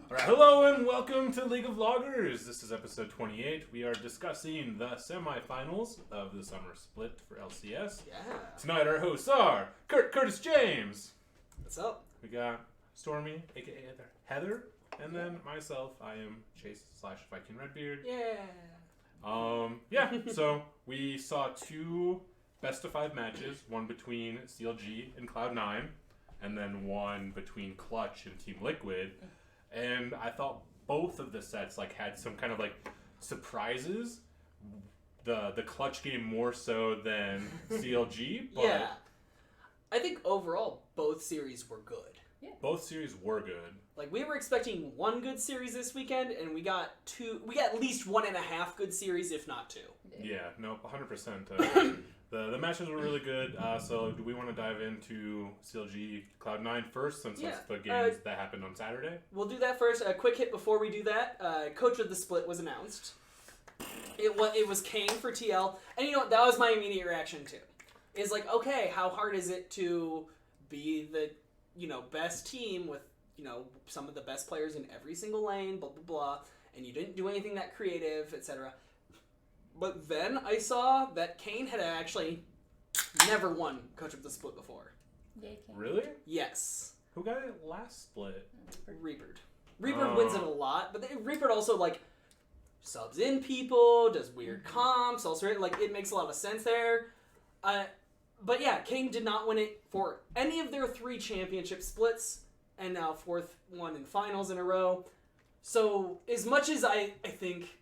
Alright, hello and welcome to League of Vloggers. This is episode 28. We are discussing the semifinals of the summer split for LCS. Yeah. Tonight our hosts are Kurtis James. What's up? We got Stormy, aka Heather, and then myself. I am Chase/Viking Redbeard. Yeah. So we saw two best of 5 matches, one between CLG and Cloud9, and then one between Clutch and Team Liquid. And I thought both of the sets had some kind of surprises. The Clutch game more so than CLG, but Yeah. I think overall both series were good. Yeah. Both series were good. We were expecting one good series this weekend, and we got at least 1.5 good series, if not 2. Yeah, no, 100%. The matches were really good. So do we want to dive into CLG Cloud9 first, since that's the games that happened on Saturday? We'll do that first. A quick hit before we do that. Coach of the split was announced. It was Kane for TL, and that was my immediate reaction too. Is okay, how hard is it to be the best team with some of the best players in every single lane, blah blah blah, and you didn't do anything that creative, etc. But then I saw that Kane had actually never won Coach of the Split before. Yay, Kane. Really? Yes. Who got it last split? Reapered. Reapered wins it a lot, but Reapered also subs in people, does weird comps, also it makes a lot of sense there. But yeah, Kane did not win it for any of their 3 championship splits, and now 4th one in finals in a row. So as much as I think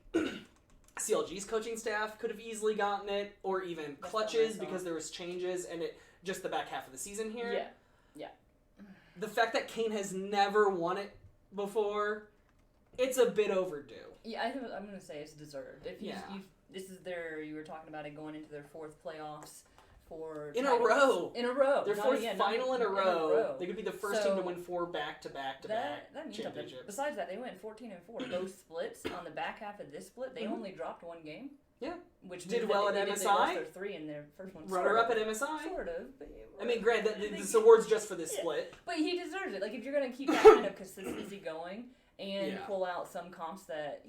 CLG's coaching staff could have easily gotten it, or even Clutches because there was changes and it just the back half of the season here. Yeah. The fact that Kane has never won it before, it's a bit overdue. Yeah, I'm going to say it's deserved. If you were talking about it going into their 4th playoffs for In titles. a row. In a row. Their 4th final in a row. They could be the first team to win 4 back-to-back That means something. championships. Besides that, they went 14-4. Those splits on the back half of this split, they only dropped 1 game. Yeah. Which Did well at they MSI. lost their 3 in their first one. Runner-up at MSI. Sort of. But I mean, granted, this award's just for this split. But he deserves it. If you're going to keep that kind of consistency going and pull out some comps that,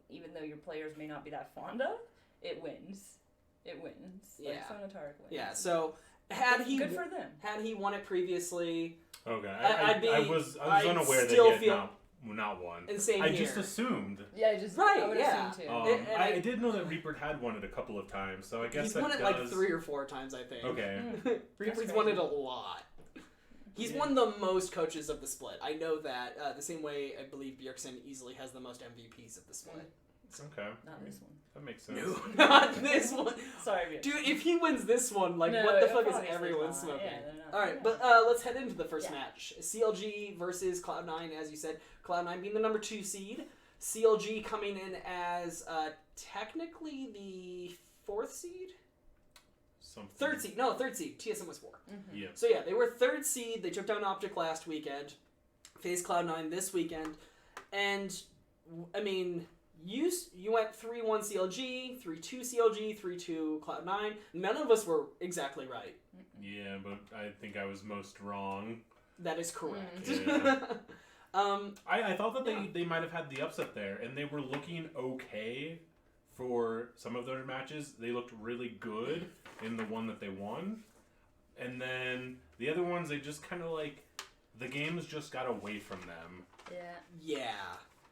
even though your players may not be that fond of, it wins. It wins. Sonotaric wins. Yeah, so good for them. Had he won it previously, Okay, I was unaware that he had not won. and same I here. just assumed. Yeah, I would yeah. assume too. I did know that Reaper had won it a couple of times, so I guess He's that won it does... 3 or 4 times, I think. Okay. Reaper's won it a lot. He's won the most coaches of the split. I know that. The same way I believe Bjergsen easily has the most MVPs of the split. Okay. Not this one. That makes sense. No, not this one. Sorry, Bjergsen. Dude, if he wins this one, what the fuck is everyone smoking? Yeah, they're not. Alright, but let's head into the first match. CLG versus Cloud9, as you said. Cloud9 being the number 2 seed. CLG coming in as technically the 4th seed? Something. 3rd seed. No, 3rd seed. TSM was 4. Mm-hmm. Yeah. So yeah, they were 3rd seed. They took down Optic last weekend. Faced Cloud9 this weekend. And, I mean... You went 3-1 CLG, 3-2 CLG, 3-2 Cloud9. None of us were exactly right. Yeah, but I think I was most wrong. That is correct. Yeah. I thought that they might have had the upset there, and they were looking okay for some of their matches. They looked really good in the one that they won. And then the other ones, they just kind of the games just got away from them. Yeah.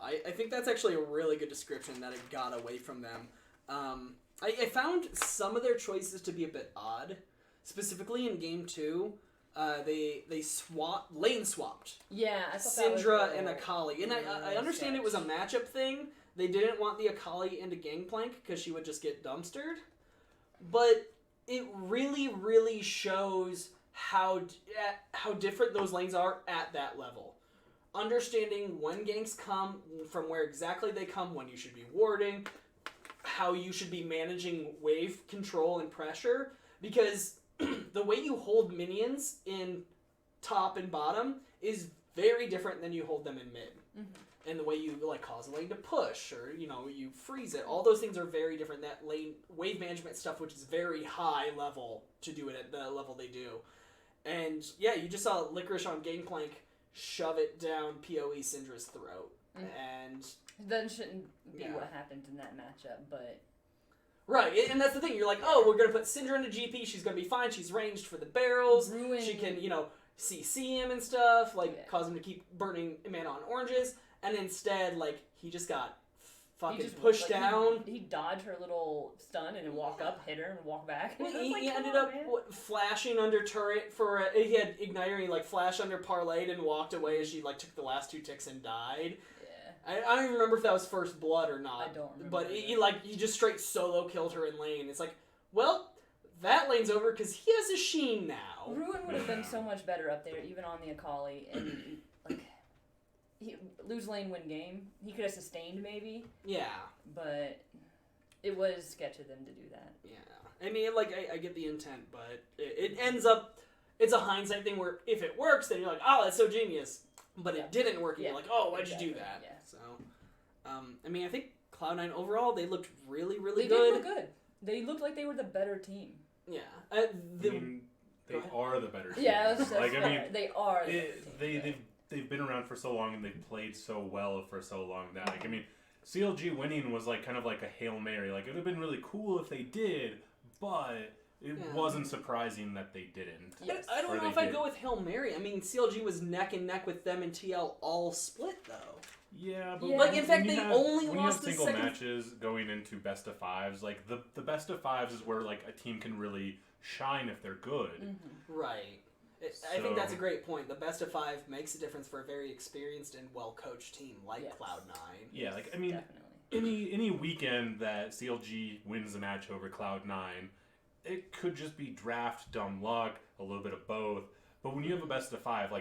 I think that's actually a really good description, that it got away from them. I found some of their choices to be a bit odd. Specifically in Game 2, they lane swapped. Yeah, I thought Syndra and Akali. And I understand it was a matchup thing. They didn't want the Akali into Gangplank because she would just get dumpstered. But it really, really shows how different those lanes are at that level. Understanding when ganks come, from where exactly they come, when you should be warding, how you should be managing wave control and pressure, because the way you hold minions in top and bottom is very different than you hold them in mid. Mm-hmm. And the way you cause a lane to push, or you freeze it, all those things are very different. That lane wave management stuff, which is very high level to do it at the level they do. And yeah, you just saw Licorice on Gangplank shove it down PoE Syndra's throat. and that shouldn't be what happened in that matchup, but. Right, and that's the thing. You're like, oh, we're going to put Syndra into GP. She's going to be fine. She's ranged for the barrels. She can, CC him and stuff, cause him to keep burning mana on oranges. And instead, he just got fucking pushed down. He dodged her little stun and then walk up, hit her, and walk back. And he ended up flashing under turret for he had Igniter, he flashed under parlayed and walked away as she took the last 2 ticks and died. I don't even remember if that was first blood or not. I don't remember. But he just straight solo killed her in lane. It's well, that lane's over because he has a Sheen now. Ruin would have been so much better up there, even on the Akali, and lose lane, win game. He could have sustained maybe. Yeah. But it was sketch of them to do that. Yeah. I mean, I get the intent, but it ends up, it's a hindsight thing where if it works, then you're like, oh, that's so genius. But it didn't work, and you're like, oh, why'd you do that? Yeah. So, I mean, I think Cloud9 overall, they looked really, really good. They did look good. They looked like they were the better team. Yeah. They are the better team. Yeah, they are the better team. They've been around for so long and they've played so well for so long that CLG winning was kind of like a Hail Mary. It would have been really cool if they did, but it wasn't surprising that they didn't. Yes. I don't know if I'd go with Hail Mary. I mean, CLG was neck and neck with them and TL all split, though. Yeah, but in fact, they only when lost you have the single second matches going into best of fives. The best of fives is where a team can really shine if they're good. Mm-hmm. Right. I think that's a great point. The best of 5 makes a difference for a very experienced and well-coached team like Cloud9. Yeah, definitely. any weekend that CLG wins a match over Cloud9, it could just be draft, dumb luck, a little bit of both. But when you have a best of 5,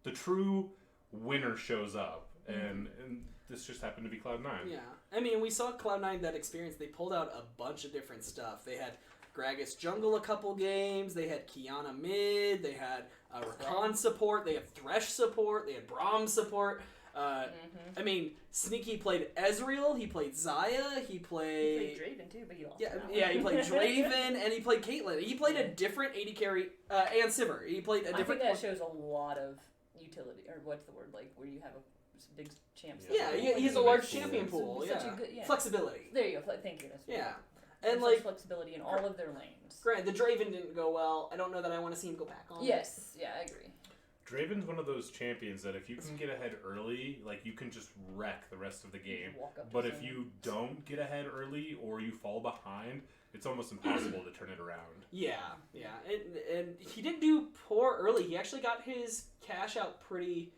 the true winner shows up, and this just happened to be Cloud9. Yeah, I mean, we saw Cloud9 that experience. They pulled out a bunch of different stuff. They had Gragas jungle a couple games. They had Kiana mid. They had Rakan support. They had Thresh support. They had Braum support. I mean, Sneaky played Ezreal. He played Xayah. He played Draven too, but he lost. Yeah, he played Draven and he played Caitlyn. He played a different AD carry and Sivir. He played a different. I think that shows a lot of utility, or what's the word, where you have a big champ. Yeah, he has a large champion pool. Such a good, flexibility. There you go. Thank you. Yeah. And flexibility in all of their lanes. Granted, the Draven didn't go well. I don't know that I want to see him go back on. Yes, yeah, I agree. Draven's one of those champions that if you can get ahead early, you can just wreck the rest of the game. But if you don't get ahead early or you fall behind, it's almost impossible to turn it around. Yeah. And he didn't do poor early. He actually got his cash out pretty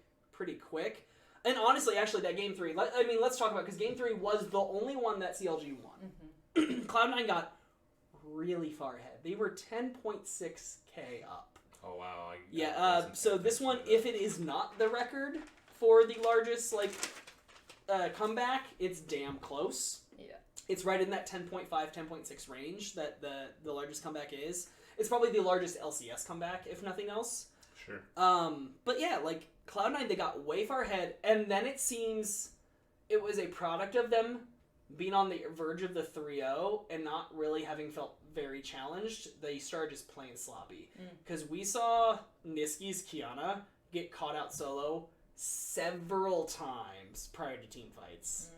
quick. And honestly, that Game 3, let's talk about it, because Game 3 was the only one that CLG won. Mm-hmm. Cloud9 got really far ahead. They were 10.6k up. Oh, wow. So this one, if it is not the record for the largest, comeback, it's damn close. Yeah. It's right in that 10.5, 10.6 range that the largest comeback is. It's probably the largest LCS comeback, if nothing else. Sure. But yeah, Cloud9, they got way far ahead, and then it seems it was a product of them being on the verge of the 3-0 and not really having felt very challenged. They started just playing sloppy. Because we saw Niski's Kiana get caught out solo several times prior to team fights.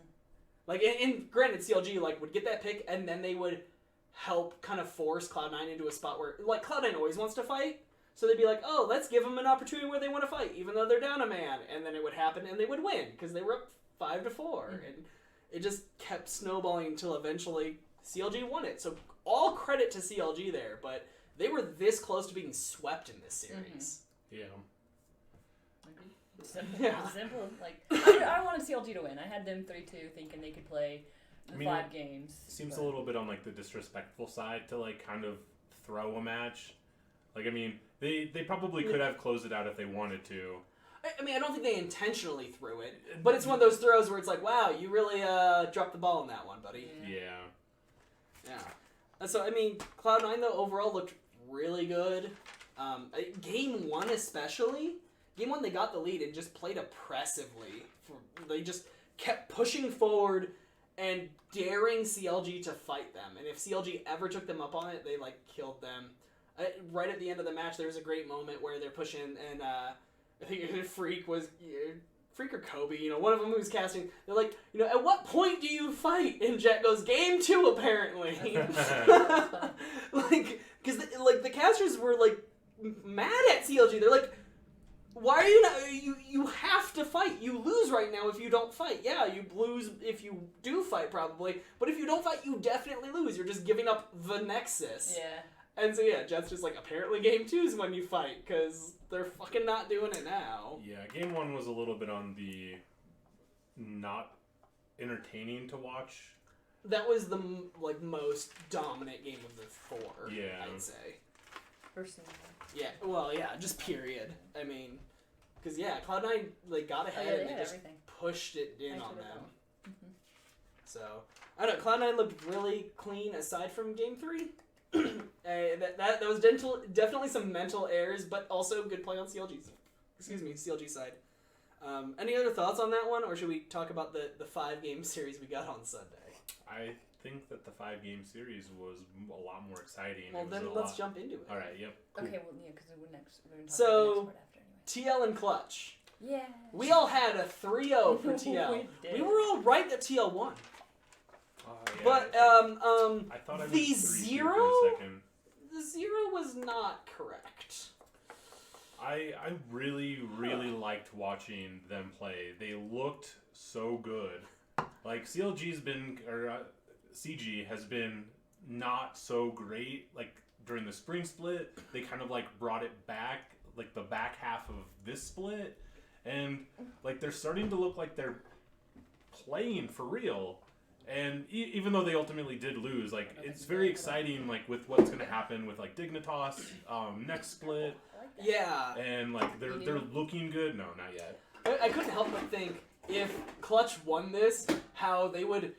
And granted, CLG would get that pick, and then they would help kind of force Cloud9 into a spot where Cloud9 always wants to fight. So they'd be like, oh, let's give them an opportunity where they want to fight, even though they're down a man. And then it would happen, and they would win, because they were up 5-4. And it just kept snowballing until eventually CLG won it. So all credit to CLG there, but they were this close to being swept in this series. Yeah. Simple. I wanted CLG to win. I had them 3-2, thinking they could play the 5 games. It seems a little bit on the disrespectful side to kind of throw a match. They probably could have closed it out if they wanted to. I don't think they intentionally threw it, but it's one of those throws where it's wow, you really dropped the ball on that one, buddy. Yeah. And so, Cloud9, though, overall looked really good. Game 1 especially. Game 1, they got the lead and just played oppressively. They just kept pushing forward and daring CLG to fight them. And if CLG ever took them up on it, they, killed them. Right at the end of the match, there was a great moment where they're pushing, and I think Freak was Freaker Kobe, one of them who's casting, they're like, at what point do you fight? And Jet goes, game 2, apparently. Like, because, the casters were, mad at CLG. They're like, why are you not, you have to fight. You lose right now if you don't fight. Yeah, you lose if you do fight, probably. But if you don't fight, you definitely lose. You're just giving up the Nexus. Yeah. And so, Jet's just like, apparently game 2 is when you fight, because they're fucking not doing it now. Yeah, game 1 was a little bit on the not entertaining to watch. That was the, most dominant game of the 4, I'd say. Personally. Yeah, well, just period. I mean, because, Cloud9, got ahead and they just pushed it in on them. Mm-hmm. So, I don't know, Cloud9 looked really clean aside from game 3. That was definitely some mental errors, but also good play on CLG side. Any other thoughts on that one, or should we talk about the 5-game series we got on Sunday? I think that the 5-game series was a lot more exciting. Well, then let's jump into it. All right. Yep. Cool. Okay. Well, yeah, because we're next. We're gonna talk So, about the next part after TL and Clutch. anyway. Yeah. We all had a 3-0 for TL. We did. We were all right that TL won. Yeah, But I thought I was the 3-2 0 for a second. the 0 was not correct. I really liked watching them play. They looked so good. Like CG has been not so great. Like during the spring split, they kind of brought it back, the back half of this split, and they're starting to look like they're playing for real. And even though they ultimately did lose, it's very exciting, with what's going to happen with Dignitas next split. Yeah. And they're looking good. No, not yet. I couldn't help but think if Clutch won this, how they would,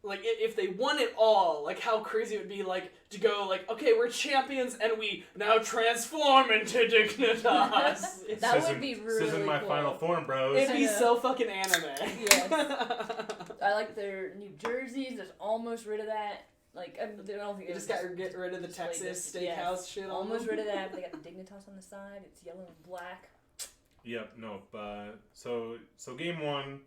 if they won it all, how crazy it would be, to go, okay, we're champions and we now transform into Dignitas. That would be really This isn't my cool. final form, bros. It'd be so fucking anime. Yes. I like their new jerseys. There's almost rid of that. I don't think You just got to get rid of the Texas steakhouse shit on almost them. rid of that. But they got the Dignitas on the side. It's yellow and black. Yep, no, so game one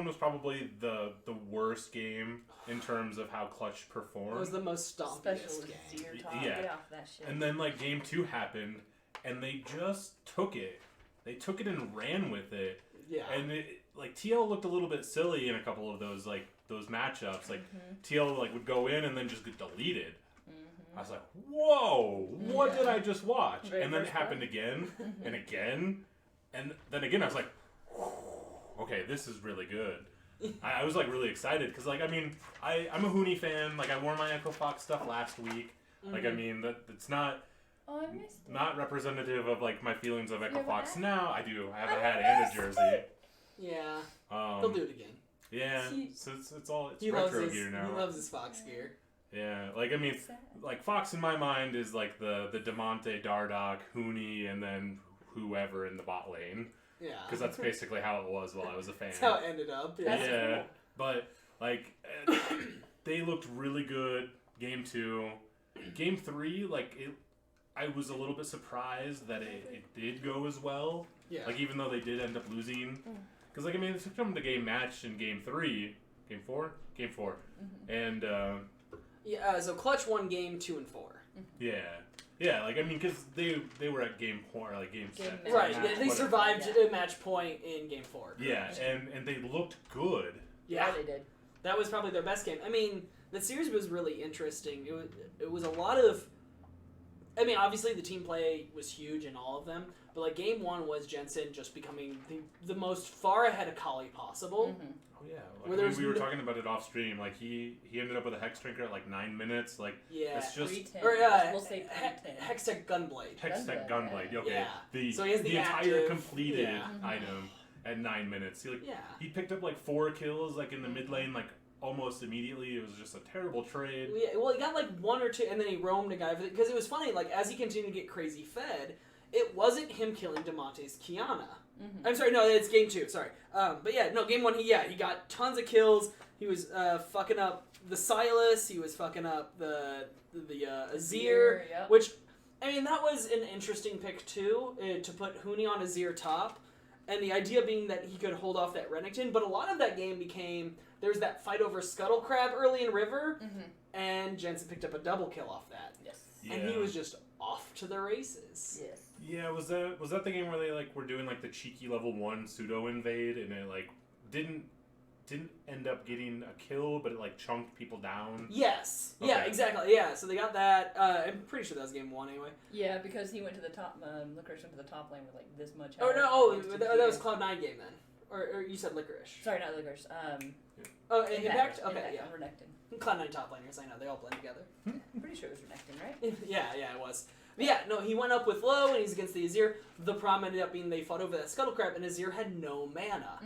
was probably the worst game in terms of how Clutch performed. It was the most stompiest Special game. Zero top. Yeah. Get off that shit. And then game 2 happened, and they just took it. They took it and ran with it. Yeah. And TL looked a little bit silly in a couple of those those matchups. TL would go in and then just get deleted. Mm-hmm. I was like, whoa, what did I just watch? Very And then it first happened part. again and again. And then again, I was like, okay, this is really good. I was really excited because I'm a Huni fan. I wore my Echo Fox stuff last week. Mm-hmm. That's not Oh, I missed it. not representative of my feelings of Echo have a Fox hat? now. I do. I have a hat and a jersey. Yeah. He'll do it again. Yeah. See- So it's all He retro loves gear now. He loves his Fox gear. Yeah. Sad. Fox in my mind is the Demonte, Dardoch, Huni, and then whoever in the bot lane. Yeah. Because that's basically how it was while I was a fan. That's how it ended up. Yeah. That's Yeah, cool. but they looked really good. Game 2, game 3, I was a little bit surprised that it did go as well. Yeah. Even though they did end up losing, because it took them to game match in game 3, game 4, and Yeah. So Clutch won game 2 and 4. yeah, because they were at game 4, game Game 7. match. Right. match, Yeah, they whatever. survived Yeah. a match point in game 4. Yeah, and they looked good. Yeah. They did. That was probably their best game. The series was really interesting. It was a lot of. Obviously the team play was huge in all of them, but game 1 was Jensen just becoming the most far ahead of Kali possible. Mm-hmm. Oh yeah, Where we were talking about it off stream. He ended up with a Hex Drinker at 9 minutes. Yeah. it's just 310. Or We'll say 310. Hextech Gunblade. Hextech Gunblade, Gunblade. Okay, Yeah. the So he has the entire active- completed yeah. item at 9 minutes. Yeah. He picked up 4 kills in the mid lane almost immediately. It was just a terrible trade. Yeah, well, he got 1 or 2, and then he roamed a guy because it was funny. As he continued to get crazy fed, it wasn't him killing Demonte's Kiana. Mm-hmm. I'm sorry, no, it's game 2. Sorry, but yeah, no, game 1. He got tons of kills. He was fucking up the Silas. He was fucking up the Azir, Yep. which that was an interesting pick too, to put Huni on Azir top. And the idea being that he could hold off that Renekton, but a lot of that game became, there's that fight over Scuttle Crab early in River, and Jensen picked up a double kill off that. Yes. Yeah. And he was just off to the races. Yes. Yeah, was that the game where they like were doing like the cheeky level 1 pseudo invade and it like didn't end up getting a kill, but it like chunked people down? Yes. Okay. Yeah, exactly. Yeah, so they got that. I'm pretty sure that was game 1 anyway. Yeah, because he went to the top, Licorice went to the top lane with like this much Oh, health. no, that was Cloud9 game then. Or you said Licorice. Sorry, not Licorice. Oh, Impact? Okay, Impact, yeah. Renekton. Cloud9 top laners, I know, they all blend together. I'm pretty sure it was Renekton, right? Yeah, it was. But yeah, no, he went up with low and he's against the Azir. The problem ended up being they fought over that Scuttle Crab and Azir had no mana.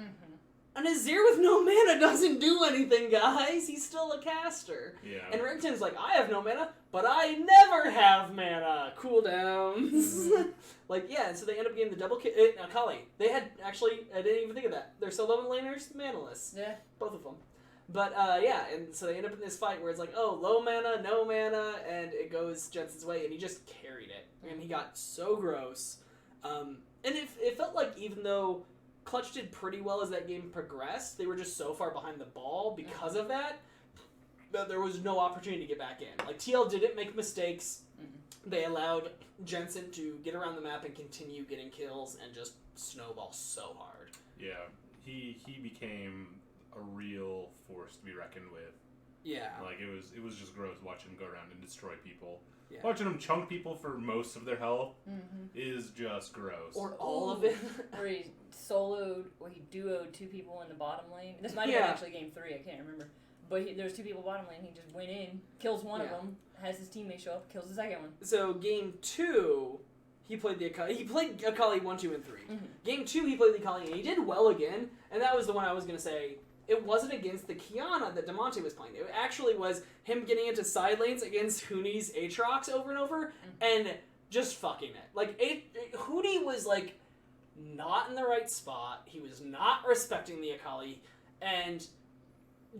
An Azir with no mana doesn't do anything, guys. He's still a caster. Yeah. And Renekton's like, I have no mana, but I never have mana. Cooldowns. Like, yeah, and so they end up getting the double kill. Akali. They had, actually, I didn't even think of that. They're solo laners, manaless. Yeah. Both of them. But, yeah, and so they end up in this fight where it's like, oh, low mana, no mana, and it goes Jensen's way, and he just carried it. And he got so gross. And it felt like even though Clutch did pretty well as that game progressed, they were just so far behind the ball because of that there was no opportunity to get back in. Like, TL didn't make mistakes. They allowed Jensen to get around the map and continue getting kills and just snowball so hard. Yeah, he became a real force to be reckoned with. Yeah. Like, it was just gross watching him go around and destroy people. Yeah. Watching him chunk people for most of their health is just gross. Or all of it. Or he duoed 2 people in the bottom lane. This might have been actually game 3, I can't remember. But there's 2 people bottom lane, he just went in, kills one of them, has his teammate show up, kills the second one. So game 2, he played Akali 1, 2, and 3. Game 2, he played the Akali, and he did well again, and that was the one I was going to say. It wasn't against the Kiana that Demonte was playing. It actually was him getting into side lanes against Huni's Aatrox over and over, and just fucking it. Like, Huni was, like, not in the right spot. He was not respecting the Akali, and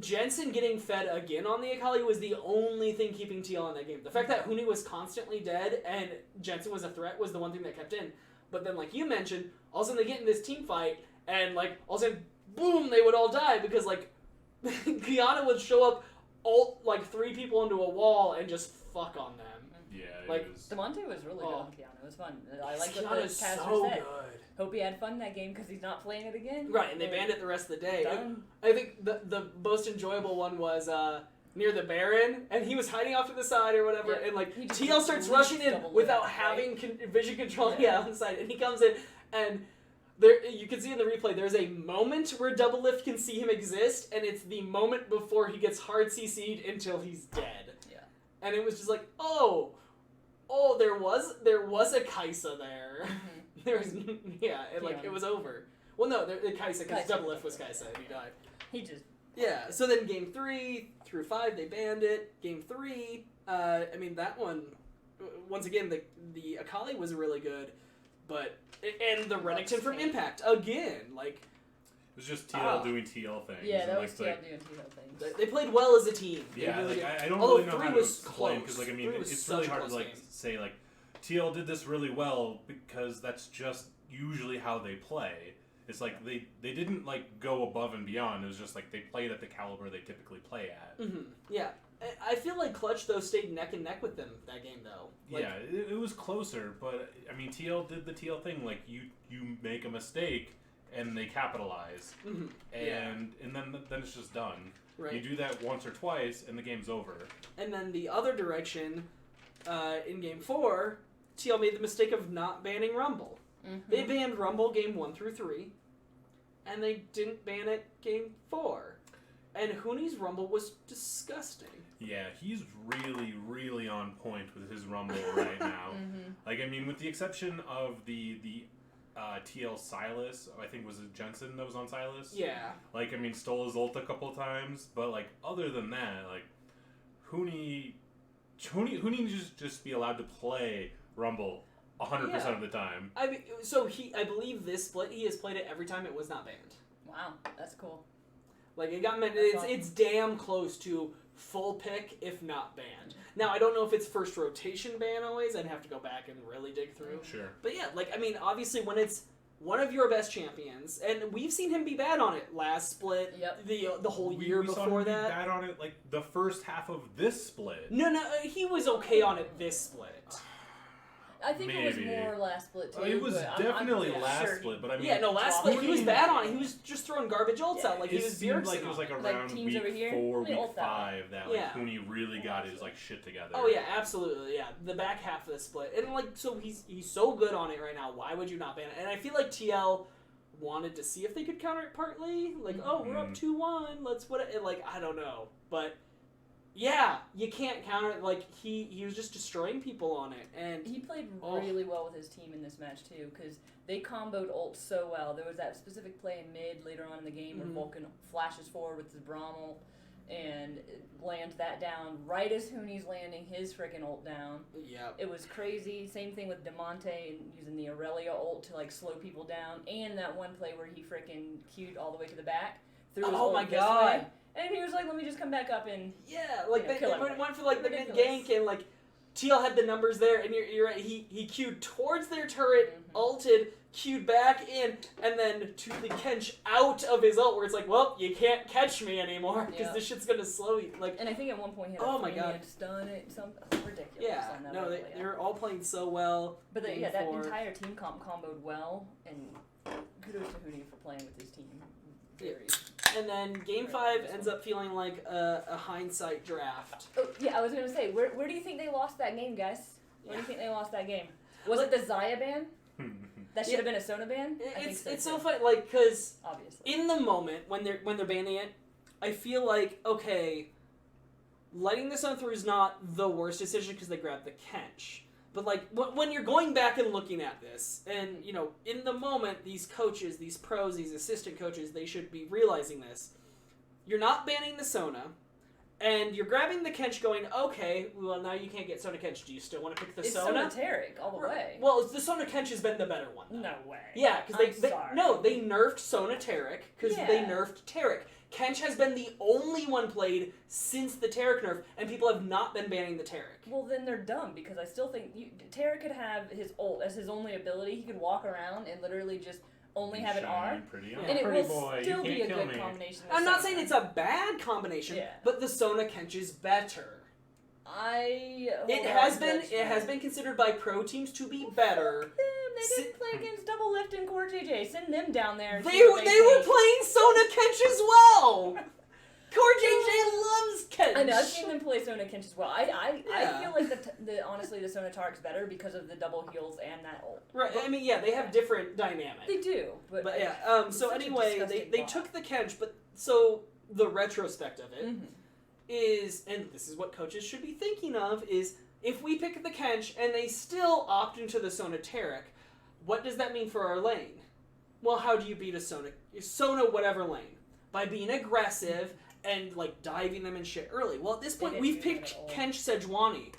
Jensen getting fed again on the Akali was the only thing keeping TL in that game. The fact that Huni was constantly dead and Jensen was a threat was the one thing that kept in. But then, like you mentioned, all of a sudden they get in this team fight, and, like, all of a sudden, boom, they would all die because, like, Kiana would show up, like, 3 people into a wall and just fuck on them. Yeah, like, Demonte was really good on Kiana. It was fun. I like what the Kiana's caster so said. good. Hope he had fun that game because he's not playing it again. Right, and they banned it the rest of the day. Done. I think the most enjoyable one was near the Baron, and he was hiding off to the side or whatever, and like TL starts rushing in without having vision control on the side, and he comes in, and there you can see in the replay there's a moment where Double Lift can see him exist, and it's the moment before he gets hard CC'd until he's dead. Yeah. And it was just like, oh, there was a Kaisa there. There was, it was over. Well, no, the Kaisa, because Double Lift was Kaisa, and he died. He just... Yeah, so then game 3 through 5, they banned it. Game 3, I mean, that one, once again, the Akali was really good, but, and the Renekton from Impact, again, like... It was just TL doing TL things. Yeah, that was TL doing TL things. They played well as a team. Yeah, really I don't really know how to explain, because, like, I mean, it's really hard to, like, say, like, TL did this really well because that's just usually how they play. It's like they didn't like go above and beyond. It was just like they played at the caliber they typically play at. Yeah, I feel like Clutch though stayed neck and neck with them that game though. Like, yeah, it was closer, but I mean TL did the TL thing. Like you make a mistake and they capitalize, and then it's just done. Right. You do that once or twice and the game's over. And then the other direction, in game 4. TL made the mistake of not banning Rumble. They banned Rumble game 1 through 3, and they didn't ban it game 4. And Huni's Rumble was disgusting. Yeah, he's really, really on point with his Rumble right now. Like, I mean, with the exception of the TL Silas, I think was it Jensen that was on Silas? Yeah. Like, I mean, stole his ult a couple times, but, like, other than that, like, Huni needs to just be allowed to play Rumble 100% of the time. I mean, so I believe this split he has played it every time it was not banned. Wow, that's cool. Like it got it's damn close to full pick if not banned. Now I don't know if it's first rotation ban always. I'd have to go back and really dig through. Sure. But yeah, like I mean, obviously when it's one of your best champions, and we've seen him be bad on it last split, the whole year we before saw him that. Be bad on it like the first half of this split. No, he was okay on it this split. I think it was more last split too. It was definitely last split, but I mean, last split he was bad on it. He was just throwing garbage ults out like he was seemed like it was like around week 4, week 5 that like Huni really got his like shit together. Oh yeah, absolutely, yeah. The back half of the split, and like so he's so good on it right now. Why would you not ban it? And I feel like TL wanted to see if they could counter it partly. Like, we're up 2-1. Let's like I don't know, but. Yeah, you can't counter it. Like, he was just destroying people on it. And he played really well with his team in this match, too, because they comboed ult so well. There was that specific play in mid later on in the game where Vulcan flashes forward with his Brommel and lands that down right as Huni's landing his freaking ult down. Yeah. It was crazy. Same thing with Demonte and using the Aurelia ult to, like, slow people down. And that one play where he freaking queued all the way to the back. Threw his ult my this God. way. And he was like, let me just come back up and like they went for like the mid gank and like TL had the numbers there and you're right. He queued towards their turret, ulted, queued back in, and then to the Kench out of his ult where it's like, well, you can't catch me anymore because this shit's gonna slow you. Like, and I think at one point he had a stun it, something ridiculous. Yeah, on that no, they're all playing so well. But that entire team comboed well, and kudos to Huni for playing with his team. And then Game 5 ends up feeling like a hindsight draft. Oh, yeah, I was going to say, where do you think they lost that game, guys? Where do you think they lost that game? Was it the Xayah ban? That should have been a Sona ban? It's so funny, like, because in the moment, when they're banning it, I feel like, okay, letting this on through is not the worst decision because they grabbed the Kench. But, like, when you're going back and looking at this, and, you know, in the moment, these coaches, these pros, these assistant coaches, they should be realizing this. You're not banning the Sona, and you're grabbing the Kench going, okay, well, now you can't get Sona Kench. Do you still want to pick the Sona? It's Sona Taric, all the way. Well, the Sona Kench has been the better one, though. No way. Yeah, because they nerfed Sona Taric, because they nerfed Taric. Kench has been the only one played since the Taric nerf, and people have not been banning the Taric. Well, then they're dumb, because I still think Taric could have his ult as his only ability. He could walk around and literally just only have an R, and it will still be a good combination. I'm not saying it's a bad combination, but the Sona Kench is better. It has been considered by pro teams to be better. They didn't play against Double Lift and Core JJ. Send them down there. They were playing Sona Kench as well. Core JJ loves Kench. I know, I've seen them play Sona Kench as well. I feel like honestly the Sona Taric's better because of the double heals and that ult. Right. I mean, yeah, they have different dynamics. They do, but yeah. So anyway, they took the Kench, but so the retrospect of it is, and this is what coaches should be thinking of, is if we pick the Kench and they still opt into the Sona Taric, what does that mean for our lane? Well, how do you beat a Sona whatever lane? By being aggressive and like diving them and shit early. Well, at this point, we've picked Kench Sejuani.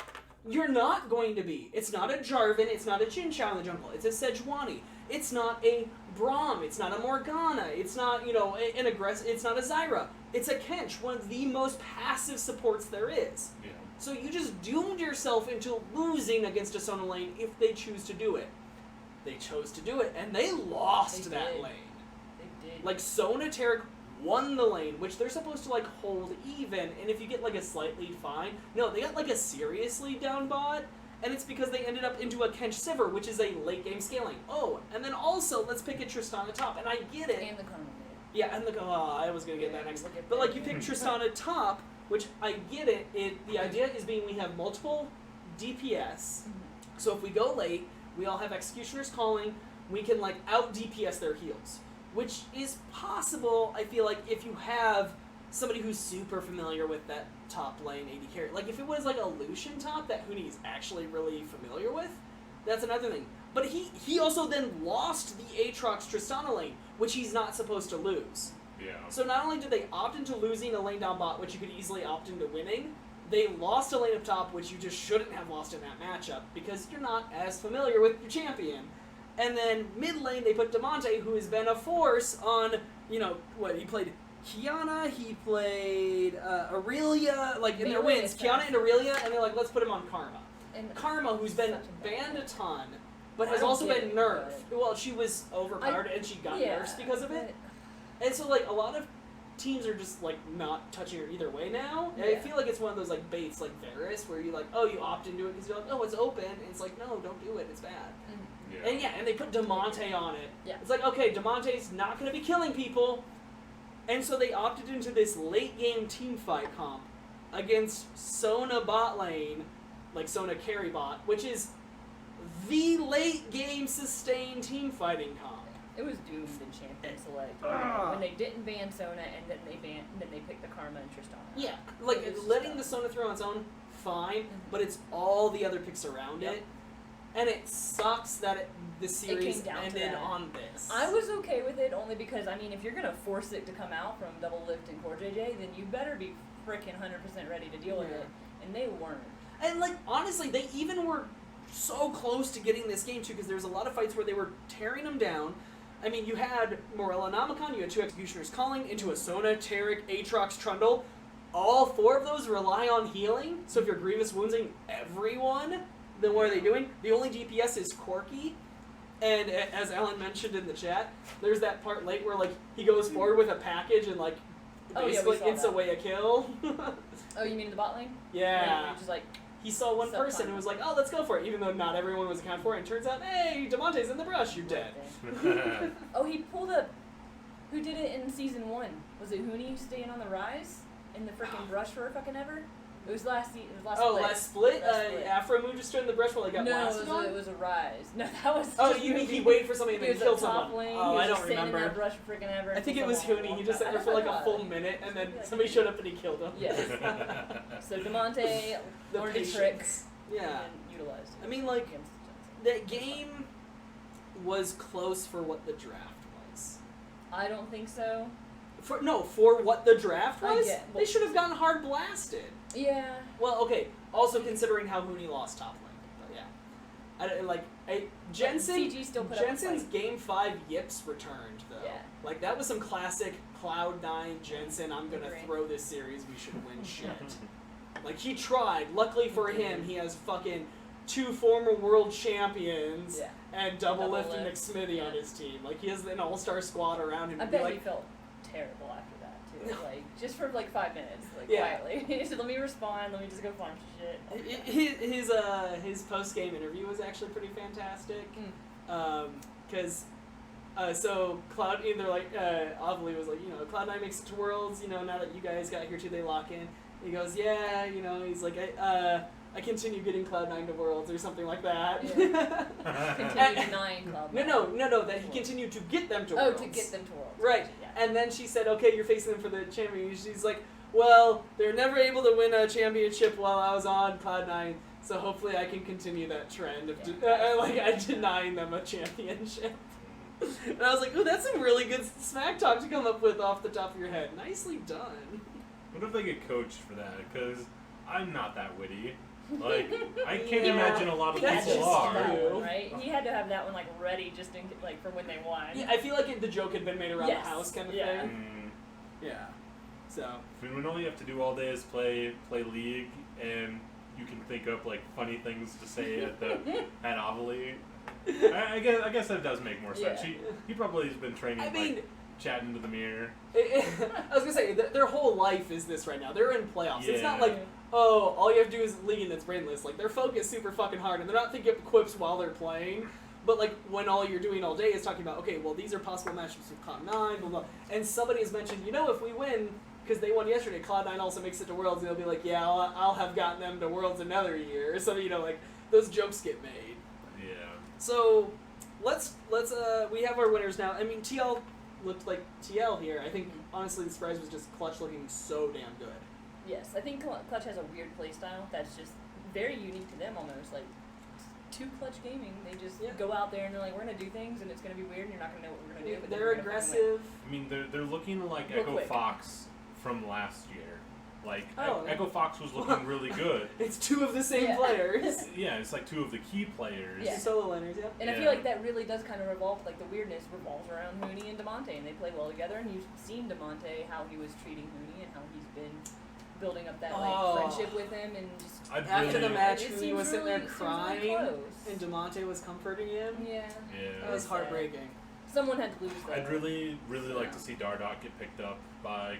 You're not going to be. It's not a Jarvan. It's not a Jhin Chao in the jungle. It's a Sejuani. It's not a Braum. It's not a Morgana. It's not, an aggressive. It's not a Zyra. It's a Kench, one of the most passive supports there is. Yeah. So you just doomed yourself into losing against a Sona lane if they choose to do it. They chose to do it, and they lost that lane. They did. Like, Sona Taric won the lane, which they're supposed to, like, hold even, and if you get, like, a slight lead, fine. No, they got, like, a seriously down bot, and it's because they ended up into a Kench Sivir, which is a late-game scaling. Oh, and then also, let's pick a Tristana top, and I get it. And the Karma. Yeah, and I was going to get that next. But, like, you pick Tristana top, which I get it. The idea is being we have multiple DPS, so if we go late, we all have Executioners calling, we can, like, out-DPS their heals. Which is possible, I feel like, if you have somebody who's super familiar with that top lane AD carry. Like, if it was, like, a Lucian top that Huni is actually really familiar with, that's another thing. But he also then lost the Aatrox Tristana lane, which he's not supposed to lose. Yeah. So not only did they opt into losing a lane down bot, which you could easily opt into winning, they lost a lane up top, which you just shouldn't have lost in that matchup, because you're not as familiar with your champion. And then mid lane, they put Demonte, who has been a force on, he played Kiana, he played Aurelia, like, in their wins. Kiana and Aurelia, and they're like, let's put him on Karma. And Karma, who's been banned a ton, but has also been nerfed. But... Well, she was overpowered and she got nerfed because of it. And so, like, a lot of teams are just, like, not touching her either way now. And I feel like it's one of those, like, baits like Varus, where you like, oh, you opt into it because you're like, oh, it's open. And it's like, no, don't do it. It's bad. Yeah. And they put DeMonte on it. Yeah. It's like, okay, DeMonte's not going to be killing people. And so they opted into this late game team fight comp against Sona bot lane, like Sona carry bot, which is the late game sustained team fighting comp. It was doomed in Champion Select when they didn't ban Sona and then they picked the Karma and Tristan. Yeah, like letting the Sona throw on its own, fine, but it's all the other picks around it. And it sucks that the series ended on this. I was okay with it only because, I mean, if you're going to force it to come out from Double Lift and Core JJ, then you better be freaking 100% ready to deal with it. And they weren't. And, like, honestly, they even were so close to getting this game, too, because there was a lot of fights where they were tearing them down. I mean, you had Morella Namicon, you had 2 Executioners calling into a Sona, Taric, Aatrox, Trundle. All 4 of those rely on healing, so if you're Grievous woundsing everyone... Then what are they doing? The only DPS is Corki, and as Alan mentioned in the chat, there's that part late where like he goes forward with a package and like basically ints away a kill. Oh, you mean in the bot lane? Yeah. Just like he saw one person and was like, "Oh, let's go for it," even though not everyone was accounted for. And it turns out, hey, DeMonte's in the brush. You're dead. Oh, he pulled up. Who did it in season 1? Was it Huni staying on the rise in the freaking brush for fucking ever? It was last split. Oh, last split? Afro Moon just stood in the brush while he got blasted on? No, it was a rise. No, that was Oh, you mean he waited for somebody and then killed someone? Lane. Oh, I don't remember. He was sitting in that brush for freaking ever. I think it was Huni. He just sat there for like a full minute and then somebody showed up and he killed him. Yes. So DeMonte learned his tricks and utilized it. I mean, like, that game was close for what the draft was. I don't think so. For what the draft was? They should have gotten hard blasted. Yeah. Well, okay. Also considering how Huni lost top lane, but yeah, Jensen's Game 5 yips returned though. Yeah. Like that was some classic Cloud9 Jensen. I'm gonna throw this series. We should win shit. Like he tried. Luckily for him, he has fucking 2 former world champions and double lift and McSmithy on his team. Like he has an all-star squad around him. I bet he felt terrible after that too. Like just for like 5 minutes, like quietly. He said, "Let me respond. Let me just go farm shit." His post-game interview was actually pretty fantastic. Because so Cloud, they're like Avali was like, Cloud9 makes it to Worlds. Now that you guys got here too, they lock in. He goes, yeah, he's like, I continue getting Cloud9 to Worlds or something like that. Yeah. Continue denying Cloud9. No, that he continued to get them to Worlds. Oh, to get them to Worlds. Right. Yeah. And then she said, okay, you're facing them for the championship. She's like, well, they're never able to win a championship while I was on Cloud9, so hopefully I can continue that trend of denying them a championship. And I was like, ooh, that's some really good smack talk to come up with off the top of your head. Nicely done. What if they get coached for that? Because I'm not that witty. Like, I can't imagine a lot of people are. One, right? He had to have that one like ready just in like for when they won. Yeah, I feel like the joke had been made around the house kind of thing. Yeah. So. I mean, when all you have to do all day is play League, and you can think up like funny things to say at Avali. I guess that does make more sense. Yeah. He probably has been training chatting to the mirror. I was gonna say their whole life is this right now. They're in playoffs. Yeah. It's not like all you have to do is league and it's brainless. Like they're focused super fucking hard and they're not thinking up quips while they're playing. But like when all you're doing all day is talking about, okay, well these are possible matchups with Cloud9, blah blah. And somebody has mentioned, if we win, because they won yesterday, Cloud9 also makes it to Worlds, and they'll be like, yeah, I'll have gotten them to Worlds another year. So like those jokes get made. Yeah. So let's we have our winners now. I mean, TL looked like TL here. I think honestly the surprise was just Clutch looking so damn good. Yes, I think Clutch has a weird playstyle that's just very unique to them almost. Like, to Clutch Gaming, they just go out there and they're like, we're going to do things and it's going to be weird and you're not going to know what we're going to do. But they're aggressive. I mean, they're looking like Echo Fox from last year. Like, Echo Fox was looking really good. It's 2 of the same players. Yeah, it's like 2 of the key players. Yeah. Solo laners, And I feel like that really does kind of revolve, like the weirdness revolves around Huni and DeMonte, and they play well together, and you've seen DeMonte, how he was treating Huni and how he's been building up that like friendship with him and just after the match, he was sitting there really crying, close. and DeMonte was comforting him. Yeah. That was heartbreaking. Someone had to lose that. I'd really like to see Dardoch get picked up by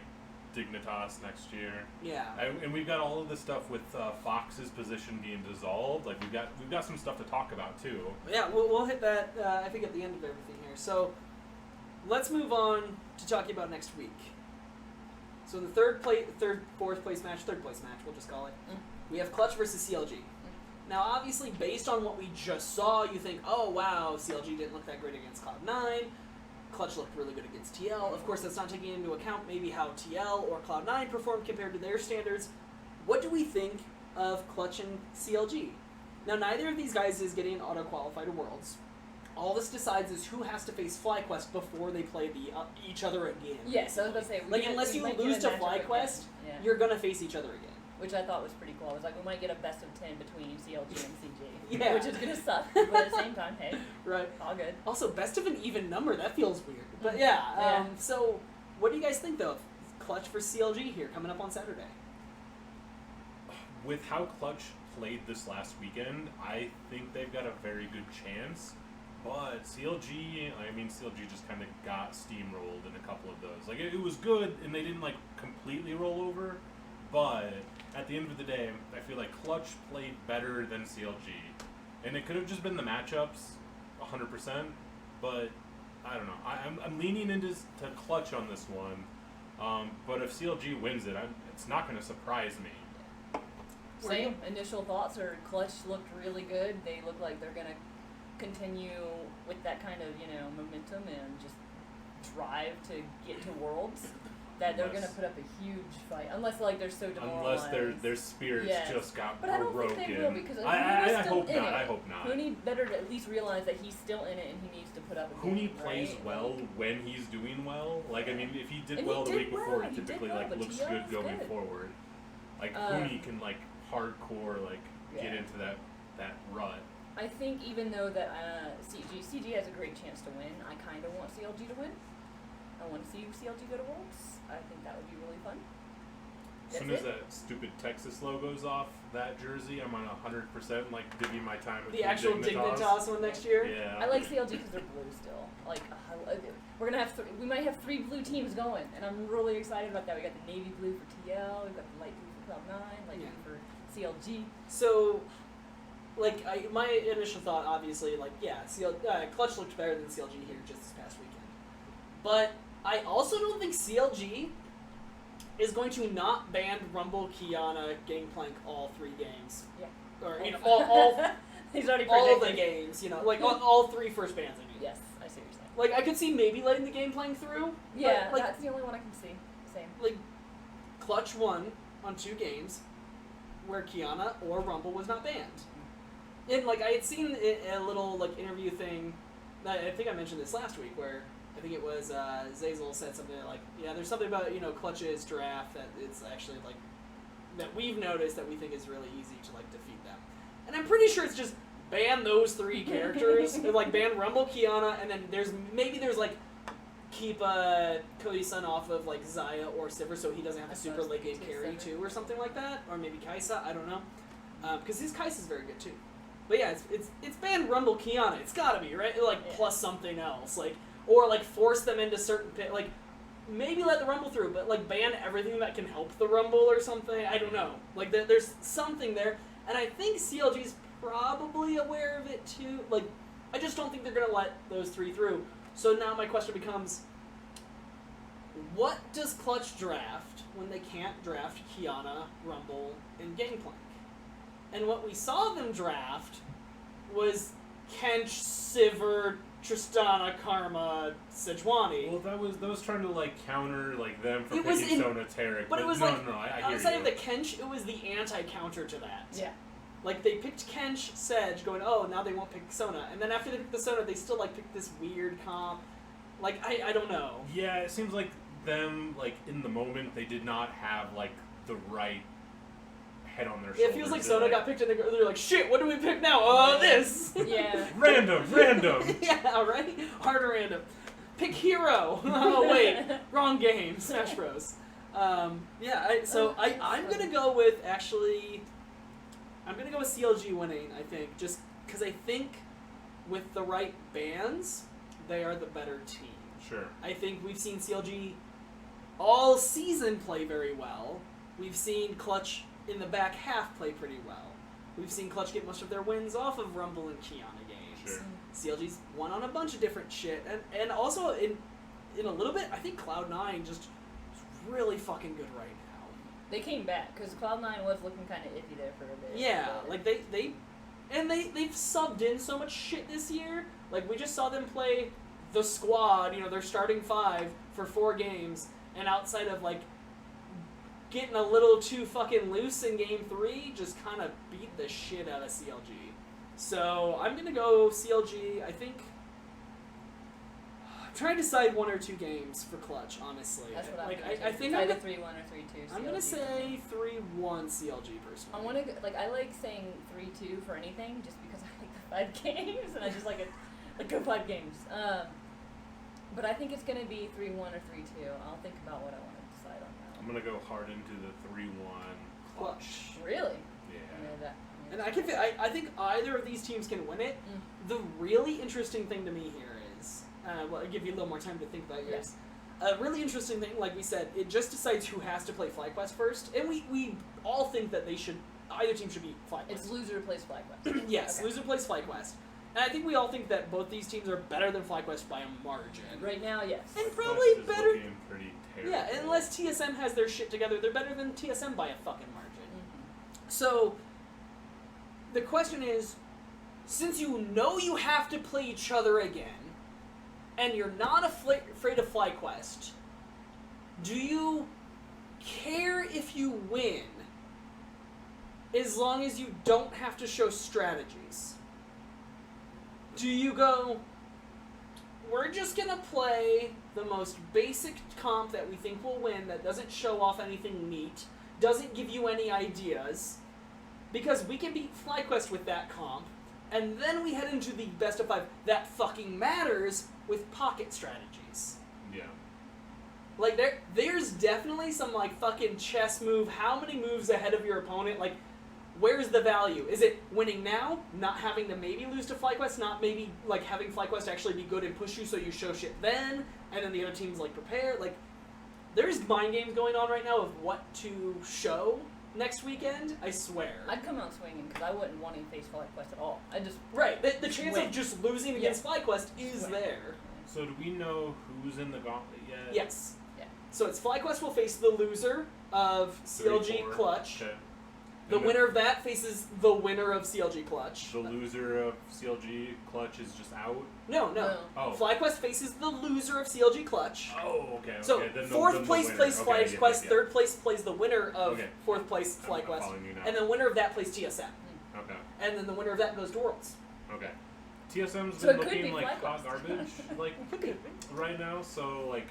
Dignitas next year. Yeah. And we've got all of this stuff with Fox's position being dissolved. Like we've got some stuff to talk about too. Yeah, we'll hit that. I think at the end of everything here. So let's move on to talking about next week. So the third place match, we'll just call it. We have Clutch versus CLG. Now, obviously, based on what we just saw, you think, oh wow, CLG didn't look that great against Cloud9. Clutch looked really good against TL. Of course, that's not taking into account maybe how TL or Cloud9 performed compared to their standards. What do we think of Clutch and CLG? Now, neither of these guys is getting auto-qualified to Worlds. All this decides is who has to face FlyQuest before they play each other again. Yes, I was going to say. Unless you lose to FlyQuest, you're going to face each other again. Which I thought was pretty cool. I was like, we might get a best of 10 between CLG and CG. Yeah. Which is going to suck, but at the same time, hey. Right. All good. Also, best of an even number, that feels weird. But yeah, so what do you guys think, though, of Clutch for CLG here coming up on Saturday? With how Clutch played this last weekend, I think they've got a very good chance. But CLG just kind of got steamrolled in a couple of those. Like, it was good, and they didn't, like, completely roll over. But at the end of the day, I feel like Clutch played better than CLG. And it could have just been the matchups, 100%. But, I don't know. I'm leaning into Clutch on this one. But if CLG wins it, it's not going to surprise me. Same. Initial thoughts are Clutch looked really good. They look like they're going to continue with that kind of, momentum and just drive to get to Worlds. That they're going to put up a huge fight, unless they're so demoralized. Unless their spirits just got broken. But I don't think they will, because I hope not. I hope not. Hooney better to at least realize that he's still in it and he needs to put up a Hooney plays well when he's doing well. Like, I mean, if he did well the week before, he typically looks good going forward. Like, Hooney can hardcore get into that rut. I think even though that CG has a great chance to win, I kind of want CLG to win. I want to see CLG go to Worlds. I think that would be really fun. As soon as that stupid Texas logo's off that jersey, I'm on 100% divvy my time with the actual Dignitas one next year. Yeah. I like CLG because they're blue still. We're gonna have we might have 3 blue teams going, and I'm really excited about that. We got the navy blue for TL, we've got the light blue for Cloud9, light blue for CLG. So, my initial thought, obviously, Clutch looked better than CLG here just this past weekend. But I also don't think CLG is going to not ban Rumble, Kiana, Gangplank all 3 games. Yeah. Or, all He's already all the games, all 3 first bans, I mean. Yes, I see what you're saying. I could see maybe letting the Gangplank through. Yeah, that's the only one I can see. Same. Clutch won on 2 games where Kiana or Rumble was not banned. And, I had seen a little, interview thing, I think I mentioned this last week, where I think it was Zazel said something there's something about, Clutch's draft that it's actually, that we've noticed that we think is really easy to, defeat them. And I'm pretty sure it's just ban those 3 characters, ban Rumble, Kiana, and then there's keep Cody's son off of, Zaya or Sivir so he doesn't have a super late game carry, too, or something like that. Or maybe Kaisa, I don't know. Because his Kaisa's very good, too. But yeah, it's ban Rumble, Kiana. It's gotta be, right? Plus something else. Or, force them into certain maybe let the Rumble through, but, ban everything that can help the Rumble or something. I don't know. There's something there. And I think CLG's probably aware of it, too. I just don't think they're going to let those 3 through. So now my question becomes, what does Clutch draft when they can't draft Kiana, Rumble, and Gangplank? And what we saw them draft was Kench, Sivir, Tristana, Karma, Sejuani. Well, that was trying to counter them for picking Sona Tarek. But it was I hear you. Outside of the Kench, it was the anti-counter to that. Yeah. They picked Kench, Sedge, going, oh, now they won't pick Sona. And then after they picked the Sona, they still, picked this weird comp. I don't know. Yeah, it seems like them, in the moment, they did not have, the right head on their shoulders. It feels like Sona got picked and they're like, shit, what do we pick now? This! Yeah. Random! Yeah, right? Hard random. Pick Hero! Oh, wait. Wrong game. Smash Bros. I'm gonna go with CLG winning. I think just because I think with the right bands, they are the better team. Sure. I think we've seen CLG all season play very well. We've seen Clutch in the back half play pretty well. We've seen Clutch get most of their wins off of Rumble and Kiana games. Sure. CLG's won on a bunch of different shit, and also in a little bit, I think Cloud9 just is really fucking good right now. They came back because Cloud9 was looking kind of iffy there for a bit. Yeah, like they've subbed in so much shit this year. Like we just saw them play the squad, their starting 5 for 4 games, and outside of like getting a little too fucking loose in game 3, just kind of beat the shit out of CLG. So I'm gonna go CLG. I think I'm trying to decide 1 or 2 games for Clutch. Honestly, that's what I think either 3-1 or 3-2. I'm gonna say 3-1 CLG personally. I like saying 3-2 for anything just because I like the 5 games and I just like go 5 games. But I think it's gonna be 3-1 or 3-2. I'll think about what I want to decide on that. I'm gonna go hard into the 3-1 Clutch. Really? Yeah. And I think either of these teams can win it. The really interesting thing to me here is, I'll give you a little more time to think about yours. A really interesting thing, like we said, it just decides who has to play FlyQuest first, and we all think that either team should be FlyQuest. It's loser plays FlyQuest. Yes, okay. loser plays FlyQuest. And I think we all think that both these teams are better than FlyQuest by a margin. Right now, yes. And probably FlyQuest is better. looking pretty terrible. Yeah, unless TSM has their shit together, they're better than TSM by a fucking margin. So, the question is, since you know you have to play each other again, and you're not afraid of FlyQuest, do you care if you win as long as you don't have to show strategies? Do you go, we're just going to play the most basic comp that we think will win, that doesn't show off anything neat, doesn't give you any ideas, because we can beat FlyQuest with that comp, and then we head into the best of 5 that fucking matters with pocket strategies. Yeah. Like, there's definitely some, like, fucking chess move, how many moves ahead of your opponent, like, where's the value? Is it winning now, not having to maybe lose to FlyQuest, not maybe, like, having FlyQuest actually be good and push you so you show shit then, and then the other team's, like, prepare? Like, there's mind games going on right now of what to show next weekend, I swear. I'd come out swinging because I wouldn't want to face FlyQuest at all. I just... Right, the chance of just losing against FlyQuest is there. So do we know who's in the gauntlet yet? Yes. Yeah. So it's FlyQuest will face the loser of CLG Clutch. Okay. The winner of that faces the winner of CLG Clutch. The loser of CLG Clutch is just out? No. Oh. FlyQuest faces the loser of CLG Clutch. Oh, okay. So then fourth place plays FlyQuest, yeah. third place plays the winner of fourth place I'm FlyQuest, following you now. and the winner of that plays TSM. Okay. And then the winner of that goes to Worlds. Okay. TSM's So been it could looking be like FlyQuest. hot garbage, like right now. So like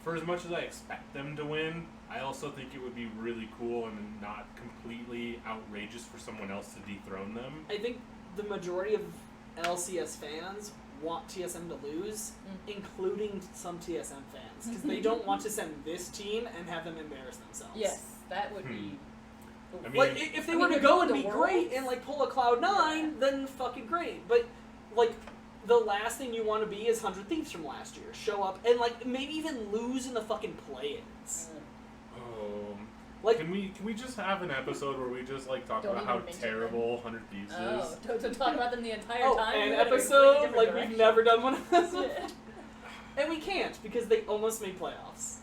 for as much as I expect them to win, I also think it would be really cool and not completely outrageous for someone else to dethrone them. I think the majority of LCS fans want TSM to lose, including some TSM fans, because they don't want to send this team and have them embarrass themselves. Yes, that would be... I mean, Like, if they were to go and be Worlds? great and, like, pull a Cloud9, then fucking great. But, like, the last thing you want to be is 100 Thieves from last year. Show up and, like, maybe even lose in the fucking play-ins. Like, can we just have an episode where we just like talk about how terrible 100 Thieves is? To talk about them the entire time? An We're gonna episode completely like different we've never done one of those. direction. And we can't because they almost made playoffs.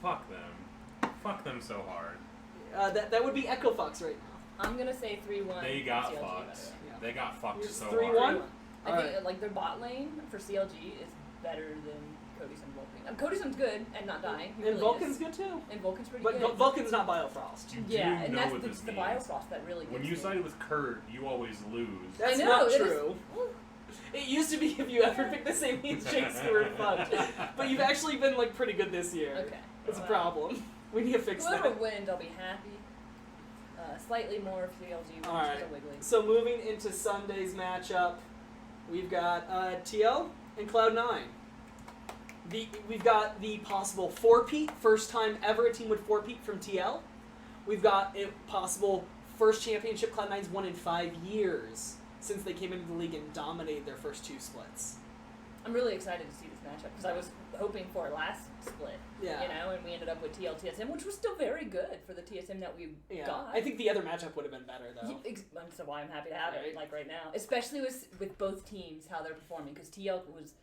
Fuck them. Fuck them so hard. That would be Echo Fox right now. I'm gonna say 3-1. They got CLG, fucked. Yeah. They got fucked It's so 3-1? hard. I think like their bot lane for CLG is better than Kurtis and Vulcan. Kurtis good and not dying. He And really Vulcan's is. good too. And Vulcan's pretty But good. Vulcan's not Biofrost. You Yeah, do and know that's what the this means. Biofrost that really When gets you me. side with Kurt, you always lose. That's I know, not it true. It used to be if you ever picked the same team as Jinx, you were fucked. But you've actually been like pretty good this year. Okay. It's a problem. We need to fix Whoever that. wins, I'll be happy. Slightly more if CLG wins Alright. with the Wiggly. So moving into Sunday's matchup, we've got TL and Cloud9. we've got the possible 4-peat, first time ever a team would 4-peat from TL. We've got a possible first championship Cloud9's won in 5 years since they came into the league and dominated their first 2 splits. I'm really excited to see this matchup because I was hoping for it last split, and we ended up with TL TSM, which was still very good for the TSM that we got. I think the other matchup would have been better though. So why I'm happy to have it right now, especially with both teams how they're performing because TL was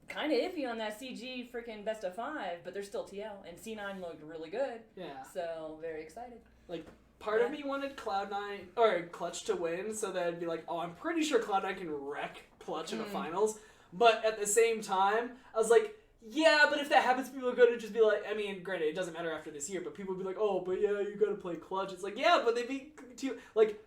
kind of iffy on that CG freaking best of 5, but they're still TL and C9 looked really good. Yeah. So very excited. Like. Part of me wanted Cloud9 or Clutch to win, so that it'd be like, oh, I'm pretty sure Cloud9 can wreck Clutch in the finals. But at the same time, I was like, yeah, but if that happens, people are going to just be like, I mean, granted, it doesn't matter after this year, but people would be like, oh, but yeah, you got to play Clutch. It's like, yeah, but they beat two. Like,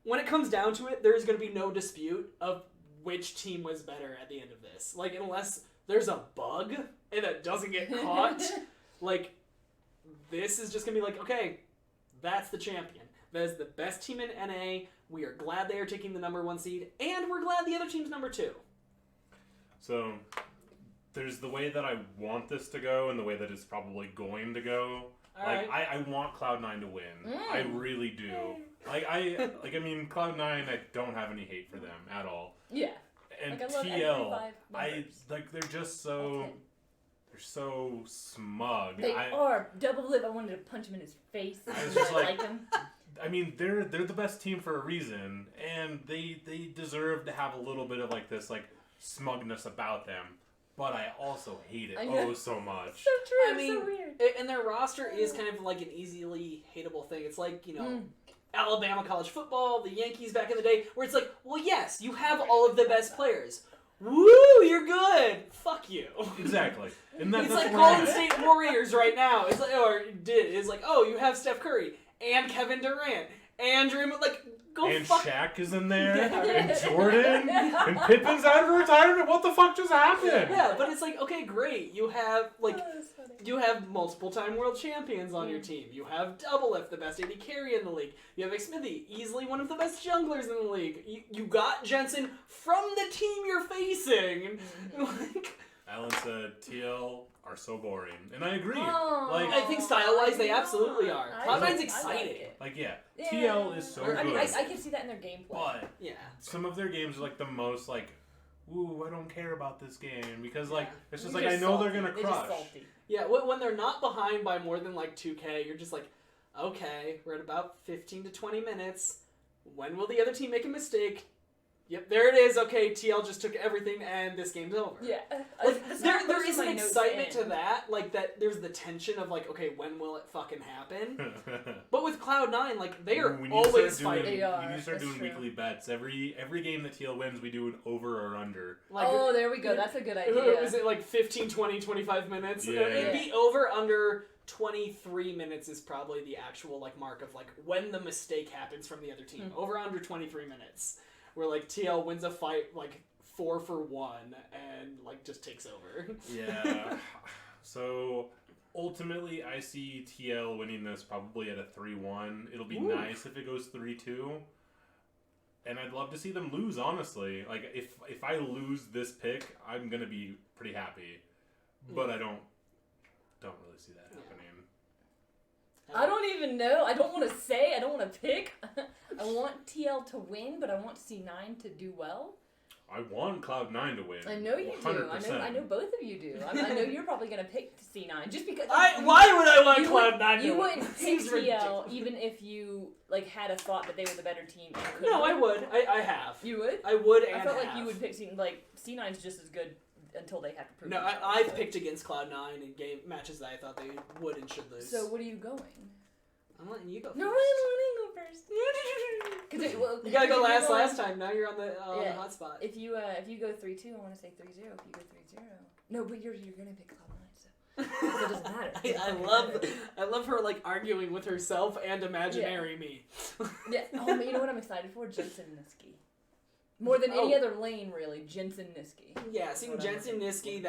when it comes down to it, there's going to be no dispute of which team was better at the end of this. Like, unless there's a bug and that doesn't get caught, like, this is just going to be like, okay, that's the champion. That is the best team in NA. We are glad they are taking the number 1 seed, and we're glad the other team's number 2. So, there's the way that I want this to go, and the way that it's probably going to go. I want Cloud9 to win. I really do. I mean, Cloud9, I don't have any hate for them at all. Yeah. And I TL, they're just so. They're so smug. They are. Double Live, I wanted to punch him in his face. I was just like him. I mean, they're the best team for a reason, and they deserve to have a little bit of like this like smugness about them. But I also hate it so much. So true. I mean, so weird. And their roster is kind of like an easily hateable thing. It's like, Alabama college football, the Yankees back in the day, where it's like, well, yes, you have all of the best players. Woo, you're good. Fuck you. Exactly. And it's like Golden State Warriors right now. It's like, it's like, oh, you have Steph Curry and Kevin Durant and Draymond. Like, go and fuck. Shaq is in there, and Jordan, and Pippen's out of retirement. What the fuck just happened? Yeah, but it's like, okay, great. You have you have multiple time world champions on your team. You have Double F, the best AD carry in the league. You have Xmithy, easily one of the best junglers in the league. You got Jensen from the team you're facing. Alan said TL are so boring, and I agree. I think style-wise they absolutely are. Cloud9's exciting. TL is so good. I mean, I can see that in their gameplay. But some of their games are like the most like, ooh, I don't care about this game because like it's just like I know they're gonna crush. Yeah, when they're not behind by more than like 2K, you're just like, okay, we're at about 15 to 20 minutes. When will the other team make a mistake? Yep, there it is. Okay, TL just took everything, and this game's over. Yeah, there is an excitement to that, like that. There's the tension of like, okay, when will it fucking happen? But with Cloud9, like they are always fighting. We need to start doing weekly bets. Every game that TL wins, we do an over or under. Like, there we go. That's a good idea. Is it like 15, 20, 25 minutes? Yeah. It'd be over under 23 minutes is probably the actual like mark of like when the mistake happens from the other team. Over under 23 minutes. Where, like, TL wins a fight, like, 4-for-1 and, like, just takes over. Yeah. So, ultimately, I see TL winning this probably at a 3-1. It'll be nice if it goes 3-2. And I'd love to see them lose, honestly. Like, if I lose this pick, I'm going to be pretty happy. But I don't really see that happening. I don't even know. I don't want to say. I don't want to pick. I want TL to win, but I want C9 to do well. I want Cloud9 to win. I know you 100%. do. I know both of you do. I know you're probably going to pick C9 just because. Why would I want Cloud9 to win? You wouldn't pick TL even if you like had a thought that they were the better team. No, I would. I have. You would? I would. And I felt like you would pick C9. Like C9's just as good until they have to prove. No, I've picked against Cloud9 in game matches that I thought they would and should lose. So what are you going? I'm letting you go first. No, I'm letting you go first. You gotta go last time. Now you're on the hot spot. If you go 3-2, I want to say 3-0. If you go 3-0, no, but you're gonna pick Cloud9, so it doesn't matter. I love her like arguing with herself and imaginary me. Yeah. Oh, you know what I'm excited for? Jensen Niski. More than any other lane, really. Jensen Niski. Yeah, seeing Jensen Niski.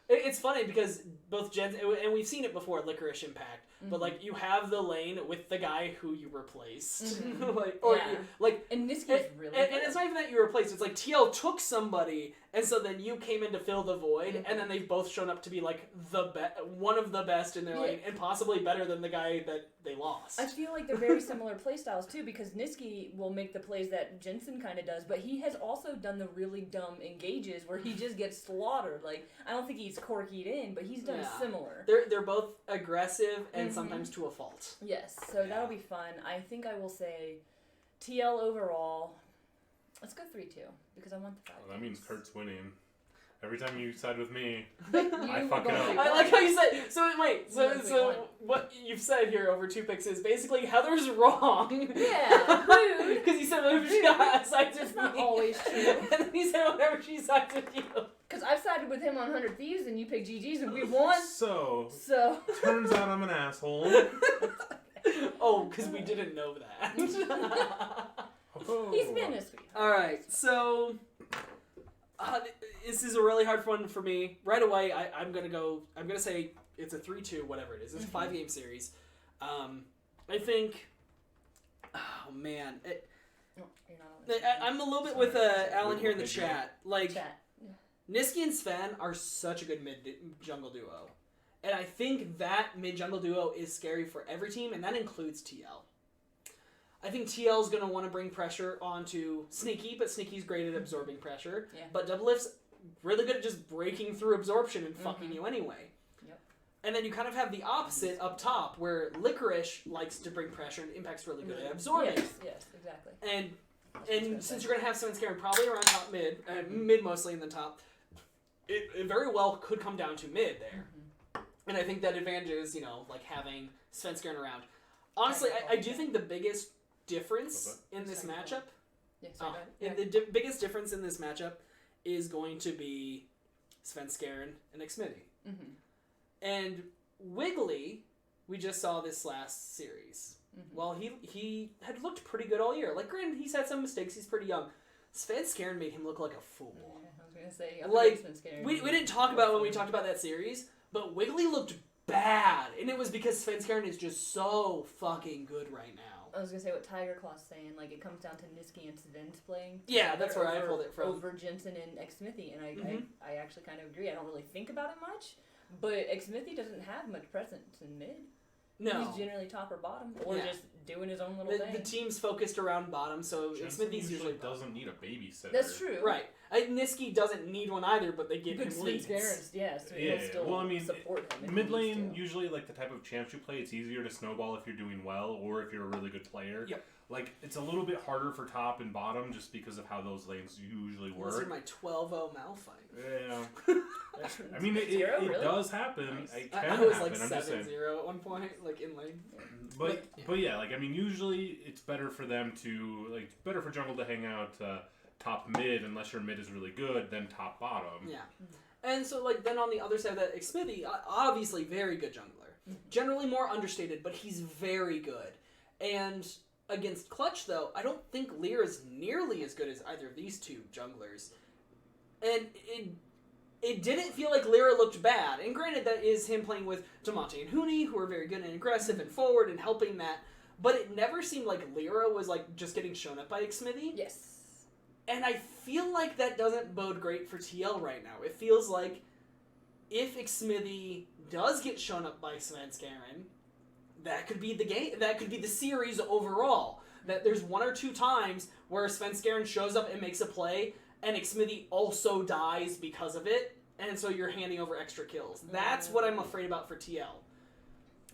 It's funny because both Jensen and we've seen it before, Licorice Impact. But like you have the lane with the guy who you replaced, and Niski's really good. and it's not even that you replaced. It's like TL took somebody And so then you came in to fill the void, and then they've both shown up to be like one of the best in their lane, and possibly better than the guy that they lost. I feel like they're very similar play styles too, because Niski will make the plays that Jensen kind of does, but he has also done the really dumb engages where he just gets slaughtered. Like, I don't think he's corkied in, but he's done similar. They're both aggressive and sometimes to a fault. Yes, so that'll be fun. I think I will say TL overall. Let's go 3-2 because I want the 5. Well, that means Kurt's winning. Every time you side with me, I fuck it up. I like how you said. So wait. So what you've said here over 2 picks is basically Heather's wrong. Yeah, rude. Because you said whenever she sides with me. It's not always true. And then you said whenever she sides with you. Because I've sided with him on 100 Thieves and you picked GG's and we've won. So turns out I'm an asshole. Oh, because we didn't know that. He's been a sweetheart. Alright, so this is a really hard one for me. Right away, I'm gonna say it's a 3-2, whatever it is. It's a 5-game series. I think, oh man, I'm a little bit with Alan here in the chat. Like, Niski and Sven are such a good mid-jungle duo. And I think that mid-jungle duo is scary for every team, and that includes TL. I think TL is going to want to bring pressure onto Sneaky, but Sneaky's great at absorbing pressure. Yeah. But Doublelift's really good at just breaking through absorption and fucking you anyway. Yep. And then you kind of have the opposite up top, where Licorice likes to bring pressure and Impact's really good at absorbing. Yes, exactly. And since you're going to have someone scaring probably around top mid, mid mostly in the top, it very well could come down to mid there. And I think that advantage is, like having Sven scaring around. Honestly, I do think the biggest difference in this matchup, biggest difference in this matchup is going to be Sven Skaren and Xmitty. And Wiggly, we just saw this last series. Well, he had looked pretty good all year. Like, granted, he's had some mistakes. He's pretty young. Sven Skaren made him look like a fool. I was gonna say, we didn't talk about when we talked about that series, but Wiggly looked bad, and it was because Sven Skaren is just so fucking good right now. I was gonna say what Tiger Claw's saying. Like, it comes down to Niski and Sven's playing. Yeah, that's where I pulled it from. Over Jensen and Xmithy, and I actually kind of agree. I don't really think about it much, but Xmithy doesn't have much presence in mid. No. He's generally top or bottom, or just doing his own little thing. The team's focused around bottom, so Xmithy's usually doesn't need a babysitter. That's true. Right. Niski doesn't need one either, but they give him leads. Well, I mean, support him mid lane, usually, like, the type of champs you play, it's easier to snowball if you're doing well, or if you're a really good player. Yep. Like, it's a little bit harder for top and bottom just because of how those lanes usually work. This is my 12-0 Malphite. Yeah. I mean, it does happen. Nice. It can happen. I was like 7-0 at one point, like in lane. But yeah, like, I mean, usually it's better for them to, like, better for jungle to hang out top mid, unless your mid is really good, than top bottom. Yeah. And so, like, then on the other side of that, Xmithy, obviously very good jungler. Generally more understated, but he's very good. And against Clutch, though, I don't think Lear is nearly as good as either of these two junglers. And it didn't feel like Lyra looked bad. And granted, that is him playing with Damante and Huni, who are very good and aggressive and forward and helping that. But it never seemed like Lyra was, like, just getting shown up by Xmithy. Yes. And I feel like that doesn't bode great for TL right now. It feels like if Xmithy does get shown up by Sven Skaren, that could be the game. That could be the series overall. That there's 1 or 2 times where Sven Skaren shows up and makes a play, and Xmithy also dies because of it, and so you're handing over extra kills. That's what I'm afraid about for TL.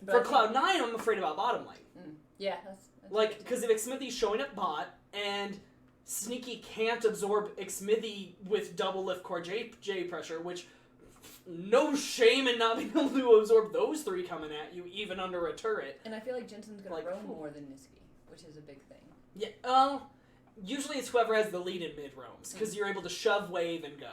For Cloud9, I'm afraid about bottom lane. Yeah, that's like, because if Xmithy's showing up bot and Sneaky can't absorb Xmithy with double lift core J pressure, which no shame in not being able to absorb those 3 coming at you, even under a turret. And I feel like Jensen's going to roam more than Niski, which is a big thing. Yeah, usually it's whoever has the lead in mid roams, because you're able to shove wave and go.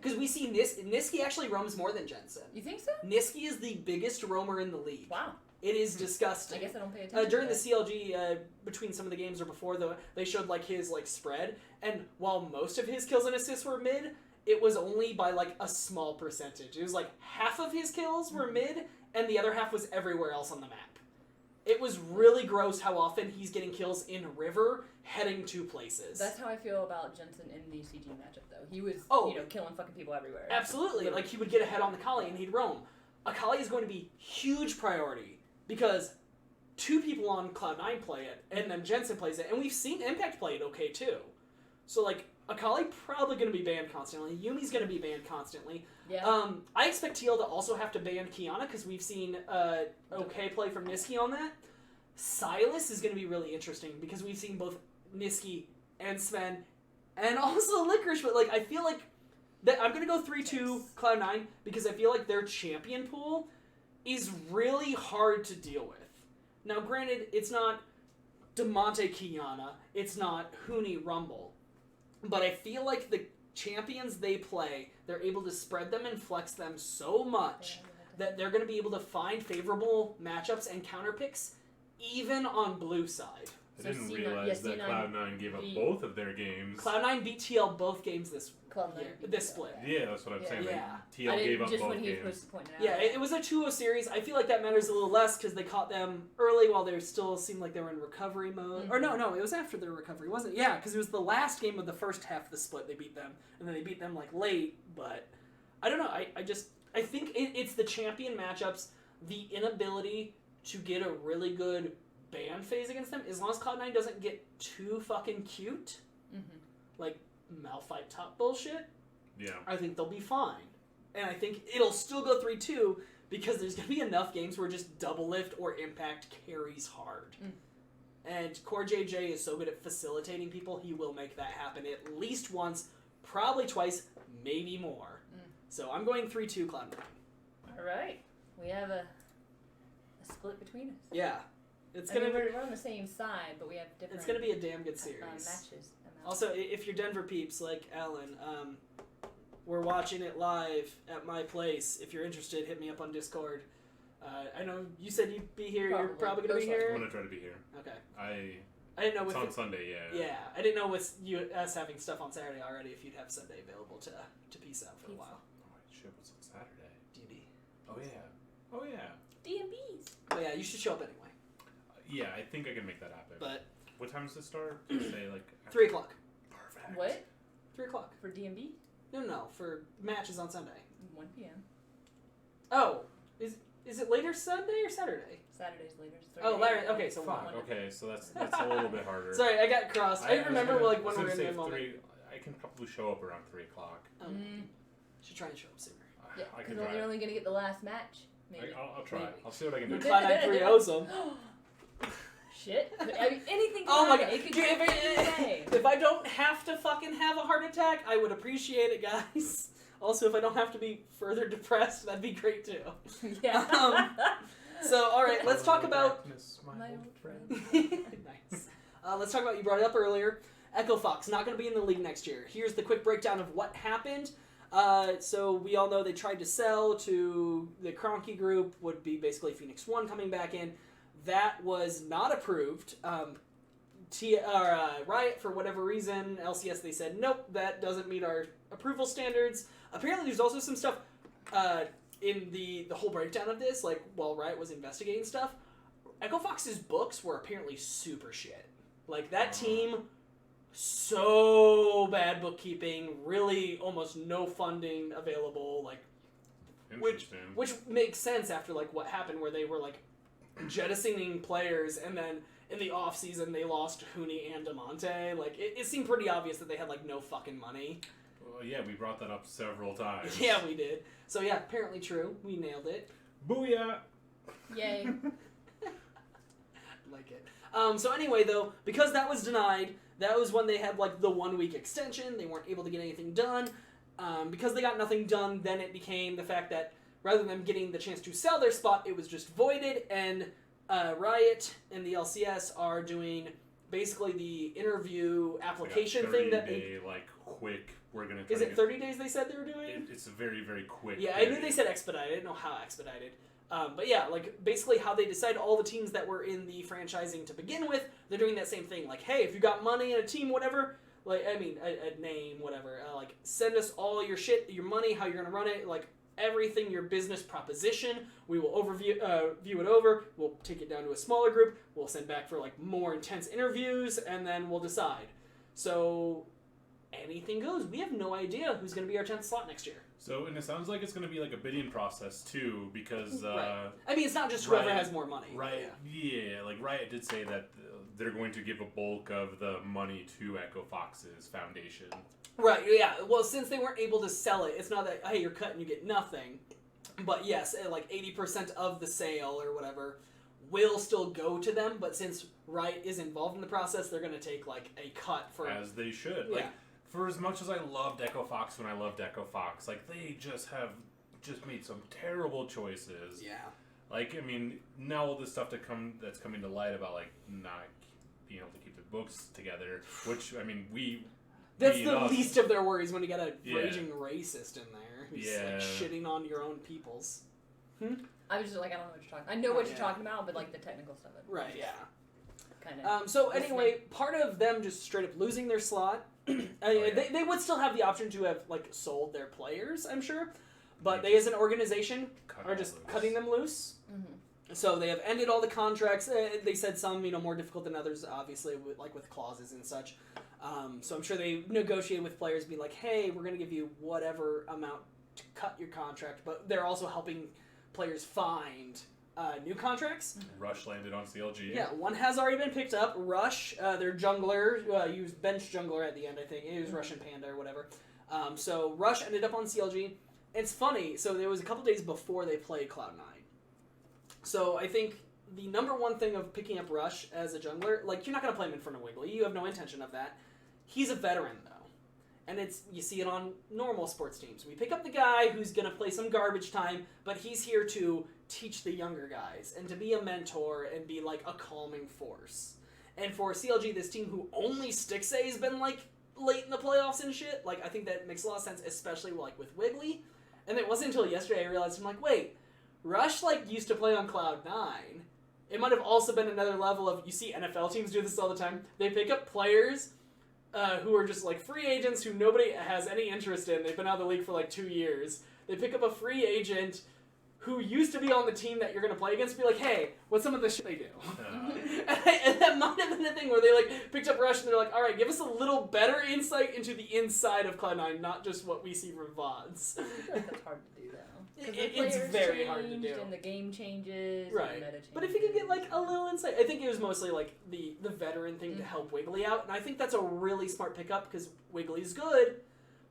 Because we see Niski actually roams more than Jensen. You think so? Niski is the biggest roamer in the league. Wow. It is disgusting. I guess I don't pay attention. During the CLG, between some of the games or before, they showed like his like spread, and while most of his kills and assists were mid, it was only by like a small percentage. It was like half of his kills were mid, and the other half was everywhere else on the map. it was really gross how often he's getting kills in River heading to places. That's how I feel about Jensen in the CG matchup, though. He was, killing fucking people everywhere. Absolutely. Literally. Like, he would get ahead on the Akali and he'd roam. Akali is going to be huge priority because 2 people on Cloud9 play it, and then Jensen plays it, and we've seen Impact play it okay, too. So, like, Akali probably going to be banned constantly. Yumi's going to be banned constantly. Yeah. I expect TL to also have to ban Kiana because we've seen okay play from Niski on that. Silas is going to be really interesting because we've seen both Niski and Sven and also Licorice, but like I feel like that I'm going to go 3-2 Cloud9 because I feel like their champion pool is really hard to deal with. Now, granted, it's not DeMonte Kiana, it's not Huni Rumble, but I feel like the champions they play, they're able to spread them and flex them so much that they're going to be able to find favorable matchups and counter picks even on blue side. I didn't realize that Cloud9 gave up both of their games. Cloud9 beat TL both games this split. Yeah, that's what I'm saying. Yeah. Like, TL gave up both games. Yeah, it was a 2-0 series. I feel like that matters a little less because they caught them early while they still seemed like they were in recovery mode. Mm-hmm. Or no, it was after their recovery, wasn't it? Yeah, because it was the last game of the first half of the split they beat them. And then they beat them like late, but I don't know. I think it's the champion matchups, the inability to get a really good ban phase against them, as long as Cloud9 doesn't get too fucking cute, like Malphite top bullshit, I think they'll be fine. And I think it'll still go 3-2 because there's going to be enough games where just double lift or impact carries hard. And Core JJ is so good at facilitating people, he will make that happen at least once, probably twice, maybe more. So I'm going 3-2 Cloud9. Alright. We have a split between us. Yeah. We're on the same side, but we have different. It's gonna be a damn good series. Matches. Also, if you're Denver peeps like Alan, we're watching it live at my place. If you're interested, hit me up on Discord. I know you said you'd be here. You're probably gonna be here. I'm gonna try to be here. Okay. I didn't know it's on Sunday. Yeah. Yeah, I didn't know with us having stuff on Saturday already. If you'd have Sunday available to peace out for a while. Oh shit! What's on Saturday? DD. Oh yeah. DMBs. But yeah, you should show up anyway. Yeah, I think I can make that happen. But what time does it start? Did you say like 3 o'clock. Perfect. What? 3 o'clock. For DMB? No, for matches on Sunday. 1 p.m. Oh, is it later Sunday or Saturday? Saturday's later. Oh, later. Okay, so fuck. Okay, so that's a little bit harder. Sorry, I got crossed. I remember when we were in the moment. I can probably show up around 3 o'clock. Should try and show up sooner. Yeah, because you're only gonna get the last match. Maybe. I'll try. Maybe. I'll see what I can do. Cloud9 3-0's them. Shit. I mean, anything can Oh my god. Dude, if I don't have to fucking have a heart attack, I would appreciate it, guys. Also, if I don't have to be further depressed, that'd be great too. Yeah. So, alright, let's talk about... My old friend. Nice. Let's talk about, you brought it up earlier, Echo Fox, not going to be in the league next year. Here's the quick breakdown of what happened. So we all know they tried to sell to the Kroenke group, would be basically Phoenix 1 coming back in. That was not approved. Riot, for whatever reason, LCS, they said, nope, that doesn't meet our approval standards. Apparently there's also some stuff in the whole breakdown of this, like while Riot was investigating stuff, Echo Fox's books were apparently super shit. Like that team, so bad bookkeeping, really almost no funding available, like which makes sense after like what happened where they were like jettisoning players and then in the off season they lost Huni and DeMonte. Like it seemed pretty obvious that they had like no fucking money. Well, yeah, we brought that up several times. Yeah, we did. So yeah, apparently true. We nailed it. Booyah! Yay. Like it. So anyway, though, because that was denied, that was when they had like the 1 week extension. They weren't able to get anything done. Because they got nothing done, then it became the fact that rather than getting the chance to sell their spot, it was just voided. And Riot and the LCS are doing basically the interview application thing that they like quick. We're gonna. Is it 30 days? They said they were doing. It's a very, very quick. Yeah, I knew they said expedited. I didn't know how expedited. But yeah, like basically how they decide all the teams that were in the franchising to begin with, they're doing that same thing. Like, hey, if you got money in a team, whatever, like I mean, a name, whatever, like send us all your shit, your money, how you're gonna run it, like everything, your business proposition. We will view it over. We'll take it down to a smaller group. We'll send back for like more intense interviews, and then we'll decide. So anything goes. We have no idea who's going to be our 10th slot next year. So, and it sounds like it's going to be like a bidding process too, because right. I mean, it's not just whoever has more money. Right. Yeah. Like Riot did say that they're going to give a bulk of the money to Echo Fox's foundation. Right. Yeah. Well, since they weren't able to sell it, it's not that hey, you're cut and you get nothing. But yes, like 80% of the sale or whatever will still go to them. But since Riot is involved in the process, they're going to take like a cut for as they should. Yeah. Like, for as much as I loved Echo Fox when I loved Echo Fox, like, they just made some terrible choices. Yeah. Like, I mean, now all this stuff that's coming to light about, like, not being able to keep the books together, which, I mean, that's the least of their worries when you got a raging racist in there who's, like, shitting on your own peoples. I was just like, I don't know what you're talking about. I know what you're talking about, but, like, the technical stuff. Right, yeah. Kind of. So, anyway, part of them just straight up losing their slot... They would still have the option to have like sold their players, I'm sure, but they as an organization are just cutting them loose. Mm-hmm. So they have ended all the contracts. They said some more difficult than others, obviously, with clauses and such. So I'm sure they negotiated with players, be like, hey, we're going to give you whatever amount to cut your contract, but they're also helping players find new contracts. Rush landed on CLG. Yeah, one has already been picked up. Rush, their jungler, used bench jungler at the end, I think. It was Russian Panda or whatever. So Rush ended up on CLG. It's funny, so there was a couple days before they played Cloud9. So I think the number one thing of picking up Rush as a jungler, like, you're not going to play him in front of Wiggly. You have no intention of that. He's a veteran, though. And you see it on normal sports teams. We pick up the guy who's going to play some garbage time, but he's here to teach the younger guys and to be a mentor and be like a calming force. And for CLG, this team who only Stixay has been like late in the playoffs and shit, like, I think that makes a lot of sense, especially like with Wiggly. And it wasn't until yesterday I realized, I'm like, wait, Rush like used to play on Cloud9. It might have also been another level of, you see NFL teams do this all the time. They pick up players who are just like free agents who nobody has any interest in. They've been out of the league for like 2 years. They pick up a free agent who used to be on the team that you're going to play against, be like, hey, what's some of the shit they do? And that might have been the thing where they like picked up Rush and they're like, all right, give us a little better insight into the inside of Cloud9, not just what we see from VODs. That's hard to do, though. It's very hard to do. And the game changes. Right. And the meta changes. But if you can get like a little insight, I think it was mostly like the veteran thing to help Wiggly out. And I think that's a really smart pickup because Wiggly's good,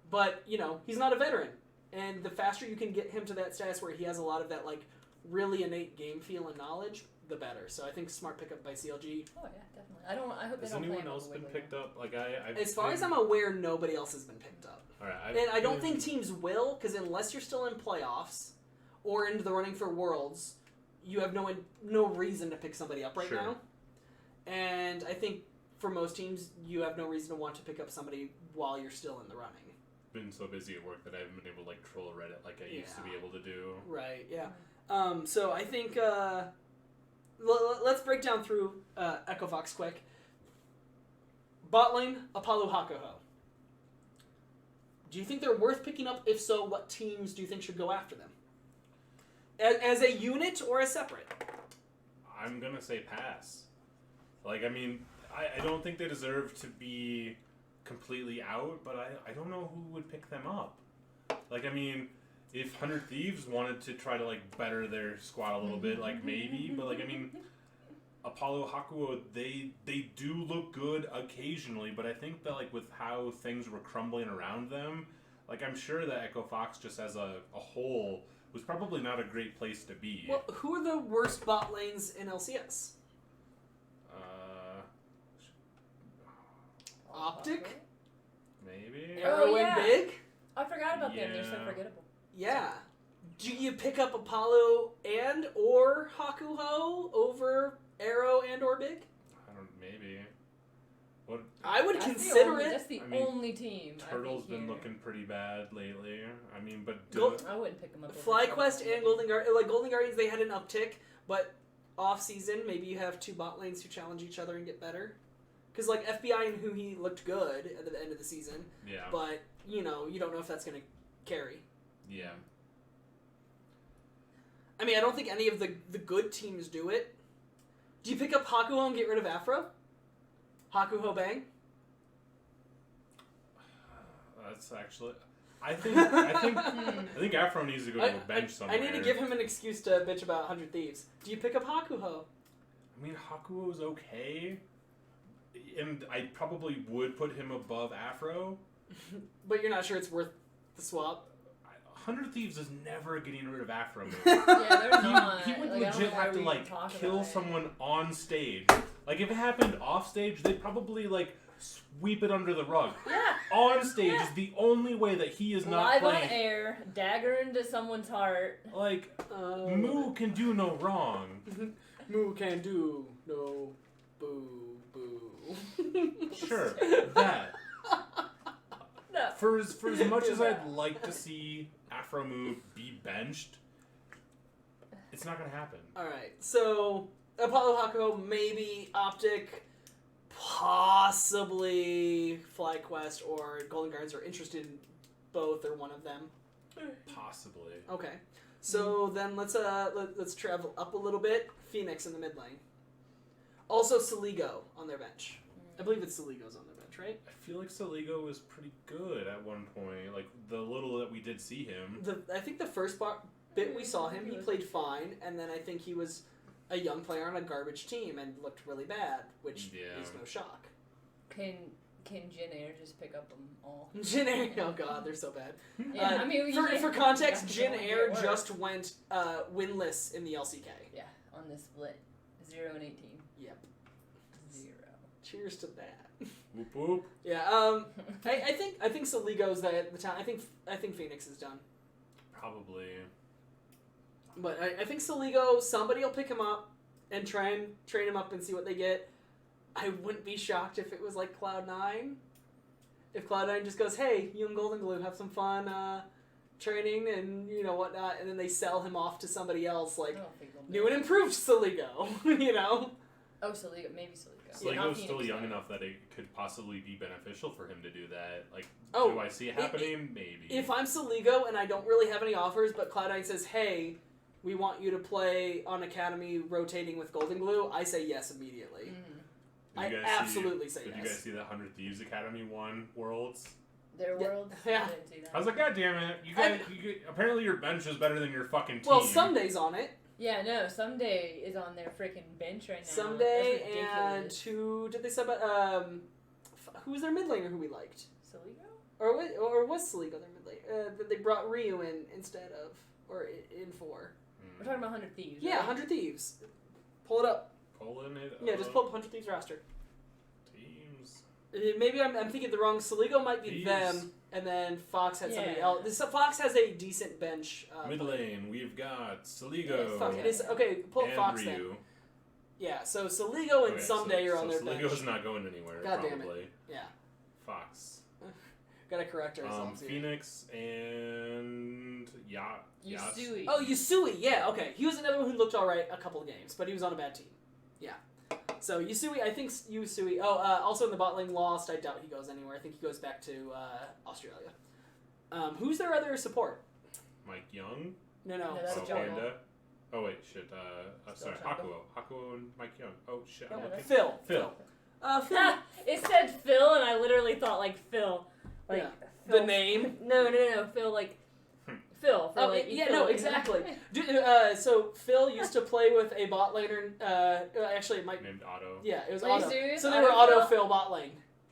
but he's not a veteran. And the faster you can get him to that status where he has a lot of that like really innate game feel and knowledge, the better. So I think smart pickup by CLG. Oh yeah, definitely. I hope they Has don't anyone play else been picked up? Like as far as I'm aware, nobody else has been picked up. All right, and I don't think teams will, because unless you're still in playoffs or into the running for Worlds, you have no reason to pick somebody up right now. And I think for most teams, you have no reason to want to pick up somebody while you're still in the running. Been so busy at work that I haven't been able to like troll Reddit like I used to be able to do. Right. Yeah. So I think let's break down through Echo Fox quick. Bot lane, Apollo Hakuho. Do you think they're worth picking up? If so, what teams do you think should go after them? As a unit or as separate? I'm gonna say pass. Like, I mean, I don't think they deserve to be completely out, but I don't know who would pick them up. Like, I mean, if 100 Thieves wanted to try to like better their squad a little bit, like maybe, but like, I mean, Apollo Hakuho, they do look good occasionally, but I think that like with how things were crumbling around them, like I'm sure that Echo Fox just as a whole was probably not a great place to be. Well, who are the worst bot lanes in LCS? Optic? Maybe. Arrow and Big? I forgot about them. They're so forgettable. Yeah. Do you pick up Apollo and or Hakuho over Arrow and or Big? Maybe. What? I would consider it. That's the only team. Turtle's been looking pretty bad lately. I mean, but I wouldn't pick them up. FlyQuest and Golden Guardians, they had an uptick, but off season, maybe you have two bot lanes who challenge each other and get better. Because like FBI and Huhi looked good at the end of the season. Yeah. But you don't know if that's going to carry. Yeah. I mean, I don't think any of the good teams do it. Do you pick up Hakuho and get rid of Afro? Hakuho Bang? That's actually... I think Afro needs to go to a bench somewhere. I need to give him an excuse to bitch about 100 Thieves. Do you pick up Hakuho? I mean, Hakuho's okay. And I probably would put him above Afro. But you're not sure it's worth the swap? 100 Thieves is never getting rid of Afro. Yeah, they're not. He would legit have to, kill someone on stage. Like, if it happened off stage, they'd probably, sweep it under the rug. Yeah. On stage is the only way that he is not live playing. on air, dagger into someone's heart. Moo can do no wrong. Moo can do no boo boo. Sure, that. No. For as much as I'd like to see Afro Moo be benched, it's not going to happen. Alright, so Apollo Hakuho, maybe Optic, possibly FlyQuest or Golden Guardians are interested in both or one of them. Possibly. Okay, so then let's travel up a little bit. Phoenix in the mid lane. Also Saligo on their bench. I believe it's Saligo's on their bench, right? I feel like Saligo was pretty good at one point. Like, the little that we did see him. I think the first bit we saw him, he played fine, and then I think he was a young player on a garbage team and looked really bad, which is no shock. Can Jin Air just pick up them all? Jin Air, oh god, they're so bad. Yeah, I mean, for context, Jin Air just went winless in the LCK. Yeah, on this split, 0 and 18. Yep. 0. Cheers to that. Whoop whoop. Yeah. I think Saligo's the town. I think Phoenix is done. Probably. But I think Saligo, somebody will pick him up and try and train him up and see what they get. I wouldn't be shocked if it was like Cloud9. If Cloud9 just goes, hey, you and Golden Glue have some fun training and whatnot, and then they sell him off to somebody else, new and improved Saligo, Oh, Saligo, maybe Saligo. Saligo's still young enough that it could possibly be beneficial for him to do that. Do I see it happening? Maybe. If I'm Saligo and I don't really have any offers, but Cloud9 says, hey, we want you to play on Academy rotating with Golden Glue, I say yes immediately. I absolutely say yes. Did you guys see that 100 Thieves Academy won Worlds? Their Worlds? Yeah. I didn't see that. I was like, God damn it. You guys, apparently your bench is better than your fucking team. Well, Sunday's on it. Yeah, no, Someday is on their freaking bench right now. Someday and who did they sub? Who was their mid laner who we liked? Saligo? Or was Saligo their mid laner? That they brought Ryu in instead of, or in for. We're talking about 100 Thieves. Yeah, right? 100 Thieves. Pull it up. Pulling it up. Yeah, just pull up 100 Thieves roster. Teams. Maybe I'm thinking the wrong. Saligo might be Thieves. them, and then Fox had somebody else. Fox has a decent bench. Mid lane, we've got Saligo. Yeah, fuck it is okay. Pull up Fox Ryu. then. Yeah, so Saligo and Someday are on their bench. Saligo's not going anywhere. God probably. damn it. Yeah. Fox. Gotta correct ourselves here. Phoenix and Yusui. Oh, Yusui. Yeah, okay. He was another one who looked alright a couple of games, but he was on a bad team. Yeah. So Yusui, I think Yusui. Oh, also in the bot lane lost. I doubt he goes anywhere. I think he goes back to Australia. Who's their other support? Mike Young. No. that's Panda. Oh wait, shit. Sorry, Jungle? Hakuho and Mike Young. Oh shit. Yeah, that's Phil. Phil. Phil. It said Phil, and I literally thought Phil. Yeah. Phil. The name? No. Phil, Phil. Oh, Phil, exactly. So Phil used to play with a bot laner. Actually, it might named Otto. Yeah, it was Are you Otto. serious? So they were Otto Phil bot lane.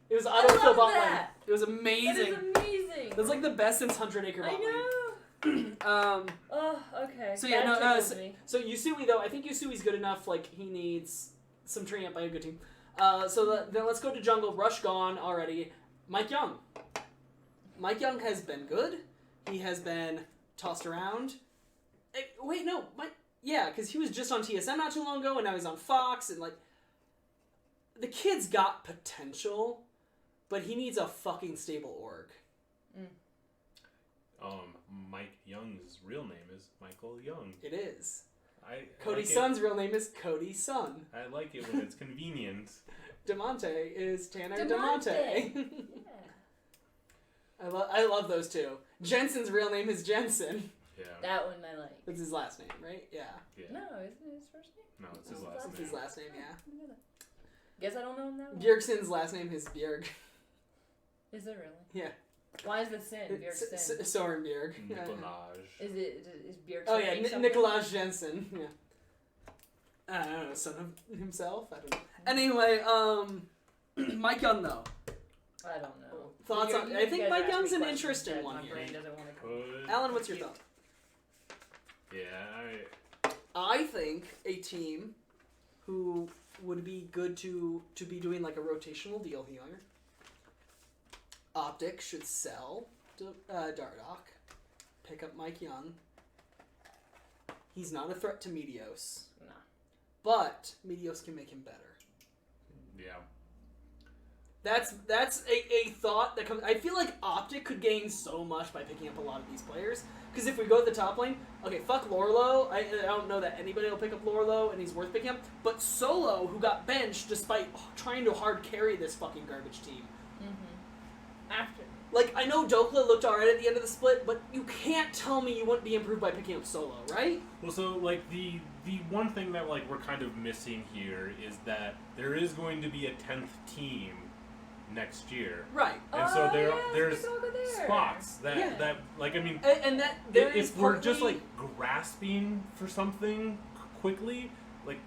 It was Otto Phil bot lane. It was amazing. That is amazing. It was like the best since 100 Acre bot lane. I know. Okay. So yeah, so Yusui though, I think Yusui's good enough. He needs some training up by a good team. Then let's go to jungle. Rush gone already. Mike Young. Mike Young has been good. He has been tossed around. Wait, no, because he was just on TSM not too long ago, and now he's on Fox, and the kid's got potential, but he needs a fucking stable org. Mike Young's real name is Michael Young. It is. Cody like Sun's real name is Cody Sun. I like it when it's convenient. Demonte is Tanner Demonte. Demonte. I love those two. Jensen's real name is Jensen. Yeah. That one I like. That's his last name, right? Yeah. No, isn't it his first name? No, it's his last That's name. his last name, yeah. Guess I don't know him that well. Bjergsen's last name is Bjerg. Is it really? Yeah. Why is the sin Bjergsen? Soren Bjerg. Nicolaj. Is Bjergsen? Oh yeah, Nicolaj Jensen. Yeah. I don't know, son of himself. I don't know. Anyway, Mike Young though. I don't know. Thoughts on? I think Mike Young's an interesting one here. Alan, what's your thought? Yeah, I think a team who would be good to be doing like a rotational deal here. Optic should sell to Dardoch, pick up Mike Young. He's not a threat to Meteos. Nah. But Meteos can make him better. Yeah. That's a thought that comes. I feel like Optic could gain so much by picking up a lot of these players. Because if we go to the top lane, okay, fuck Lorlo. I don't know that anybody will pick up Lorlo, and he's worth picking up. But Solo, who got benched despite trying to hard carry this fucking garbage team. Mm-hmm. After. Like, I know Dokla looked alright at the end of the split, but you can't tell me you wouldn't be improved by picking up Solo, right? Well, so, like, the one thing that, like, we're kind of missing here is that there is going to be a 10th team next year. Right. And so there's spots that, like, I mean... And that there if is we're just, like, grasping for something quickly, like,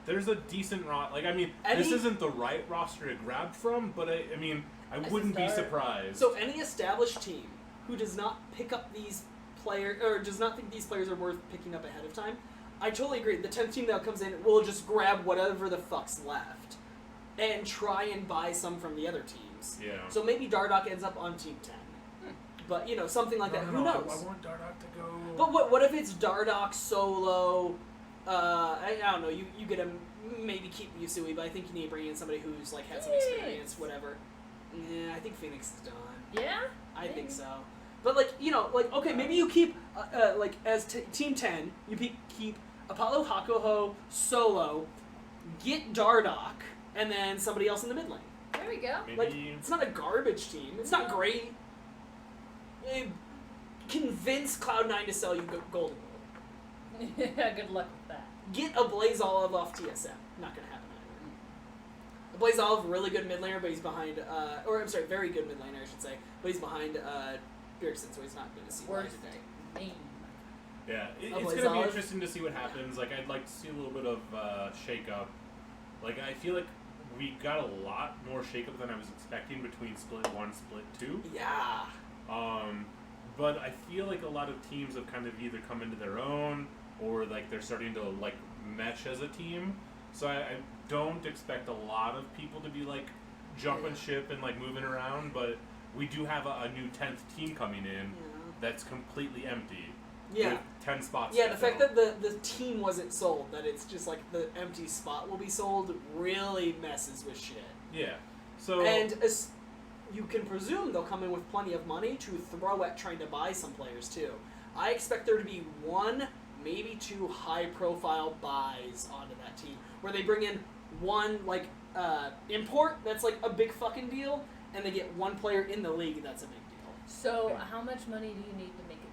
there's a decent... Like, I mean, this isn't the right roster to grab from, but, I mean... I wouldn't be surprised. So any established team who does not pick up these players, or does not think these players are worth picking up ahead of time, I totally agree. The 10th team that comes in will just grab whatever the fuck's left and try and buy some from the other teams. Yeah. So maybe Dardoch ends up on Team 10. But, you know, something like that. Who knows? I want Dardoch to go... But what if it's Dardoch, Solo... I don't know. You get him... Maybe keep Yusui, but I think you need to bring in somebody who's, like, had some experience, whatever. Yeah, I think Phoenix is done. Yeah? I think so. But, like, you know, like, okay, maybe you keep, like, as Team 10, you keep Apollo Hakuho, Solo, get Dardoch, and then somebody else in the mid lane. There we go. Maybe... Like, it's not a garbage team. It's not great. Convince Cloud9 to sell you Golden Gold. Yeah, good luck with that. Get a Blaze Olive off TSM. Not gonna happen either. Blaze Olive, really good mid laner, but he's behind, or I'm sorry, very good mid laner, I should say, but he's behind Bjergsen, so he's not going to see light today. Yeah, it's going to be interesting to see what happens. Like, I'd like to see a little bit of shake-up. Like, I feel like we got a lot more shake-up than I was expecting between Split 1, Split 2. Yeah. But I feel like a lot of teams have kind of either come into their own, or, like, they're starting to, like, mesh as a team. So I don't expect a lot of people to be, like, jumping ship and, like, moving around, but we do have a new 10th team coming in that's completely empty. Yeah. With 10 spots. Yeah, the fact that the team wasn't sold, that it's just, like, the empty spot will be sold, really messes with shit. Yeah. So... And you can presume they'll come in with plenty of money to throw at trying to buy some players, too. I expect there to be one, maybe two high-profile buys onto that team, where they bring in one, like, import that's, like, a big fucking deal, and they get one player in the league that's a big deal. So, how much money do you need to make a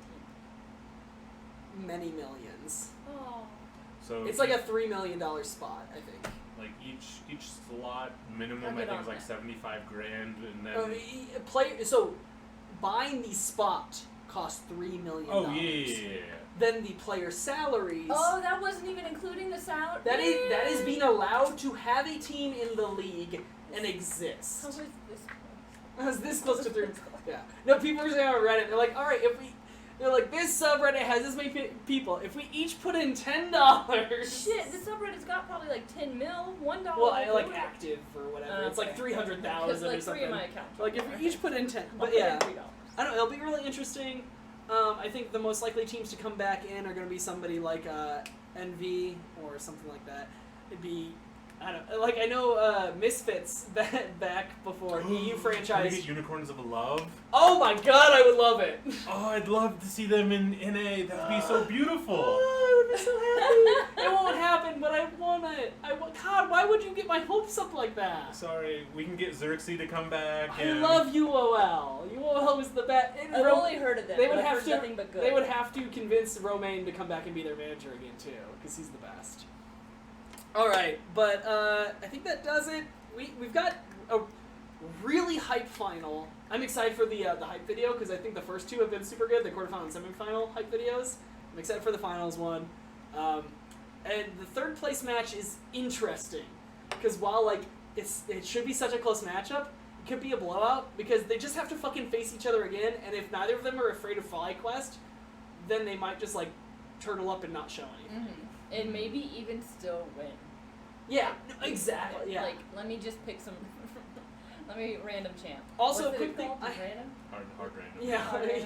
team? Many millions. Oh. So it's like a $3 million spot, I think. Like, each slot minimum, I think, is like $75,000, and then... So, buying the spot costs $3 million. Oh, yeah. Then the player salaries... Oh, that wasn't even including the salary? That is being allowed to have a team in the league and exist. How is this close? I was this close to 3. Yeah. No, people are saying on Reddit, they're like, alright, they're like, this subreddit has this many people. If we each put in $10... Shit, the subreddit's got probably like $10 million, $1. Well, I like active or whatever. It's like 300,000 or something. 3 of my accounts. Like, if we each put in 10... But yeah. I don't know, it'll be really interesting. I think the most likely teams to come back in are going to be somebody like NV or something like that. It'd be... I don't know. Like, I know Misfits back before EU franchise. Can we get Unicorns of Love? Oh my god, I would love it! Oh, I'd love to see them in NA. That would be so beautiful. Oh, it would be so happy. It won't happen, but I want it. God, why would you get my hopes up like that? Sorry, we can get Xerxes to come back. I love UOL. UOL was the best. I've only heard of them. They would have heard nothing but good. They would have to convince Romain to come back and be their manager again too, because he's the best. All right, but I think that does it. We've got a really hype final. I'm excited for the hype video because I think the first two have been super good. The quarterfinal and semifinal hype videos. I'm excited for the finals one. And the third place match is interesting because while like it should be such a close matchup, it could be a blowout because they just have to fucking face each other again. And if neither of them are afraid of FlyQuest, then they might just like turtle up and not show anything. Mm-hmm. And maybe even still win. Yeah, exactly. Yeah. Like, let me just pick some. Let me random champ. Also, what's quick thing. Random? Hard random.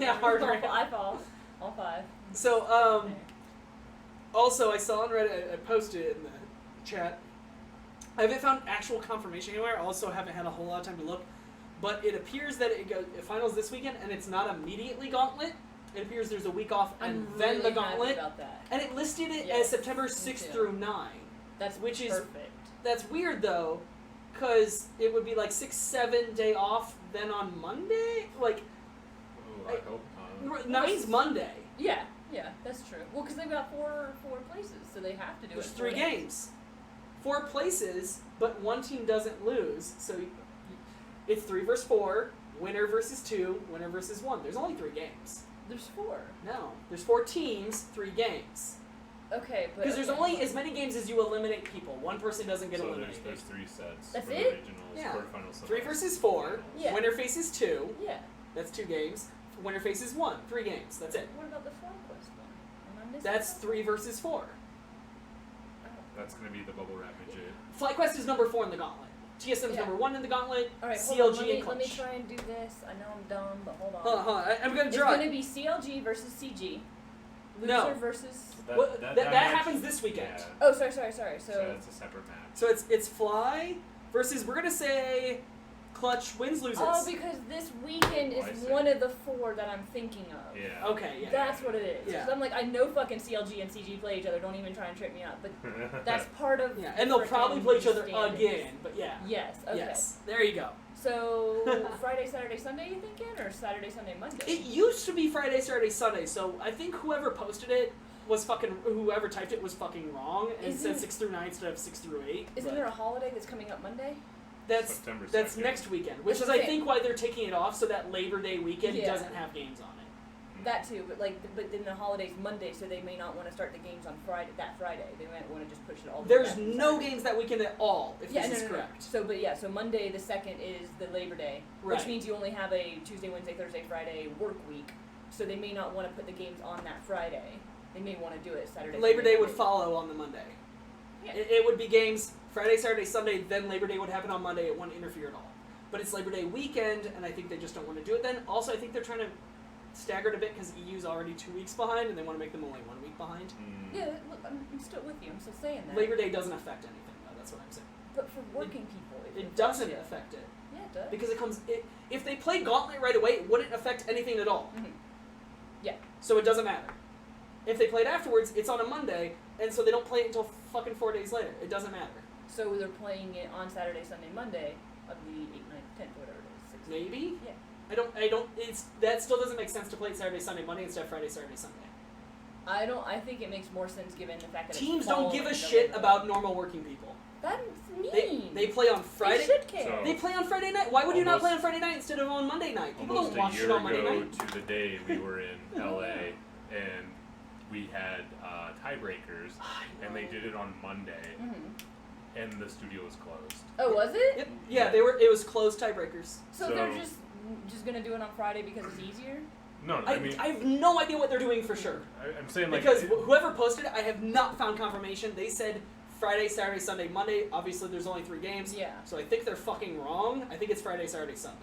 Yeah, hard random. I fall. All 5. So, also, I saw on Reddit, I posted it in the chat. I haven't found actual confirmation anywhere. I also haven't had a whole lot of time to look. But it appears that it finals this weekend, and it's not immediately Gauntlet. It appears there's a week off, and then really the Gauntlet. Happy about that. And it listed it as September 6th through 9. Which is perfect. That's weird, though, because it would be like 6-7 day off, then on Monday? Like, I hope not. 9's Monday. Yeah, that's true. Well, because they've got four places, so they have to do There's it. 3 games. 4 places, but one team doesn't lose, so it's 3 versus 4, winner versus 2, winner versus 1. There's only 3 games. There's 4. No, there's 4 teams, 3 games. Okay, but because there's only as many games as you eliminate people. One person doesn't get eliminated. So there's 3 sets. That's for it? The regionals, Yeah. quarterfinals, 3 versus 4. Yeah. Winner faces 2. Yeah. That's 2 games. Winner faces 1. 3 games. That's it. What about the FlyQuest one? Am I missing That's something? 3 versus 4. Oh. That's gonna be the bubble wrap midget. FlyQuest is number 4 in the Gauntlet. TSM's Yeah. number 1 in the Gauntlet. All right, CLG hold on. and Let me Clutch. try and do this. I know I'm dumb, but hold on. Hold on. I'm gonna It's draw going it. to be CLG versus CG. Loser No. versus... That match- happens this weekend. Yeah. Oh, sorry. So it's a separate match. So it's Fly versus, we're gonna say, Clutch wins loses. Oh, because this weekend Oh, I is see. one of the 4 that I'm thinking of. Yeah. Okay, yeah. That's what it is. Yeah. 'Cause I'm like, I know fucking CLG and CG play each other. Don't even try and trick me up. But that's part of. Yeah, and they'll probably frickin' play each other standings. again, but yeah. Yes. Okay. Yes. There you go. So Friday, Saturday, Sunday, you thinking, or Saturday, Sunday, Monday? It used to be Friday, Saturday, Sunday, so I think whoever posted it was whoever typed it was fucking wrong and said 6 through 9 instead of 6 through 8. Isn't there a holiday that's coming up Monday? That's September that's 2nd. next weekend, which That's is I okay. think why they're taking it off so that Labor Day weekend Yeah. doesn't have games on it. That too, but then the holiday's Monday, so they may not want to start the games on Friday. They might want to just push it all. There's back to no Saturday. games that weekend at all, if Yeah, this is no. correct. So Monday the 2nd is the Labor Day, Right. which means you only have a Tuesday, Wednesday, Thursday, Friday work week. So they may not want to put the games on that Friday. They may want to do it Saturday. Labor Sunday, Day would Monday. follow on the Monday. Yeah. It would be games Friday, Saturday, Sunday, then Labor Day would happen on Monday. It wouldn't interfere at all. But it's Labor Day weekend, and I think they just don't want to do it then. Also, I think they're trying to stagger it a bit because EU's already 2 weeks behind, and they want to make them only 1 week behind. Yeah, look, I'm still with you. I'm still saying that. Labor Day doesn't affect anything, though. That's what I'm saying. But for working people, It doesn't affects affect it. Yeah, it does. Because it comes... if they played Gauntlet right away, it wouldn't affect anything at all. Mhm. Yeah. So it doesn't matter. If they played afterwards, it's on a Monday, and so they don't play it until fucking 4 days later. It doesn't matter. So they're playing it on Saturday, Sunday, Monday of the 8th, 9th, 10th, whatever it is. 16th. Maybe? Yeah. That still doesn't make sense to play it Saturday, Sunday, Monday instead of Friday, Saturday, Sunday. I think it makes more sense given the fact that Teams it's don't give a following shit the- about normal working people. That's mean. They play on Friday. They should care. So- They play on Friday night. Why would you not Almost- play on Friday night instead of on Monday night? People Almost don't watch a it year on Monday ago night. to the day we were in LA, and we had tiebreakers, and they did it on Monday, Mhm. and the studio was closed. Oh, was it? Yep. Yeah, it was closed tiebreakers. So they're just gonna do it on Friday because it's easier? No, I I mean, have no idea what they're doing for sure. I'm saying like Because whoever posted it, I have not found confirmation. They said Friday, Saturday, Sunday, Monday. Obviously, there's only 3 games. Yeah. So I think they're fucking wrong. I think it's Friday, Saturday, Sunday.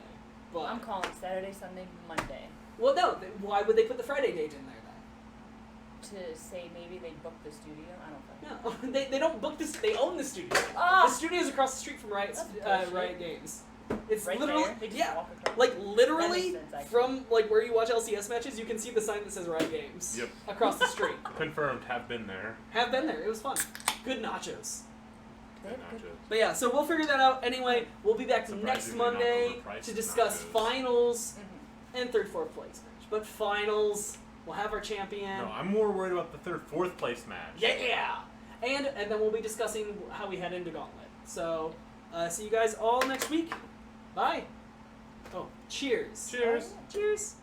But I'm calling Saturday, Sunday, Monday. well, no. Why would they put the Friday date in there then? To say maybe they booked the studio? I don't know. No, they don't book this. They own the studio. Ah! The studio's across the street from That's bullshit. Riot Games. It's Right literally there. They just yeah. walk across. Like That literally makes sense, actually. from like where you watch LCS matches, you can see the sign that says Riot Games. Yep. Across the street. Confirmed, have been there. Have been there. It was fun. Good nachos. They have good- But yeah, so we'll figure that out. Anyway, we'll be back next Surprisingly not Monday overpriced to discuss nachos. finals Mhm. and third, fourth place match. But finals, we'll have our champion. No, I'm more worried about the third, fourth place match. Yeah! And then we'll be discussing how we head into Gauntlet. So, see you guys all next week. Bye. Oh, cheers. Cheers. Cheers.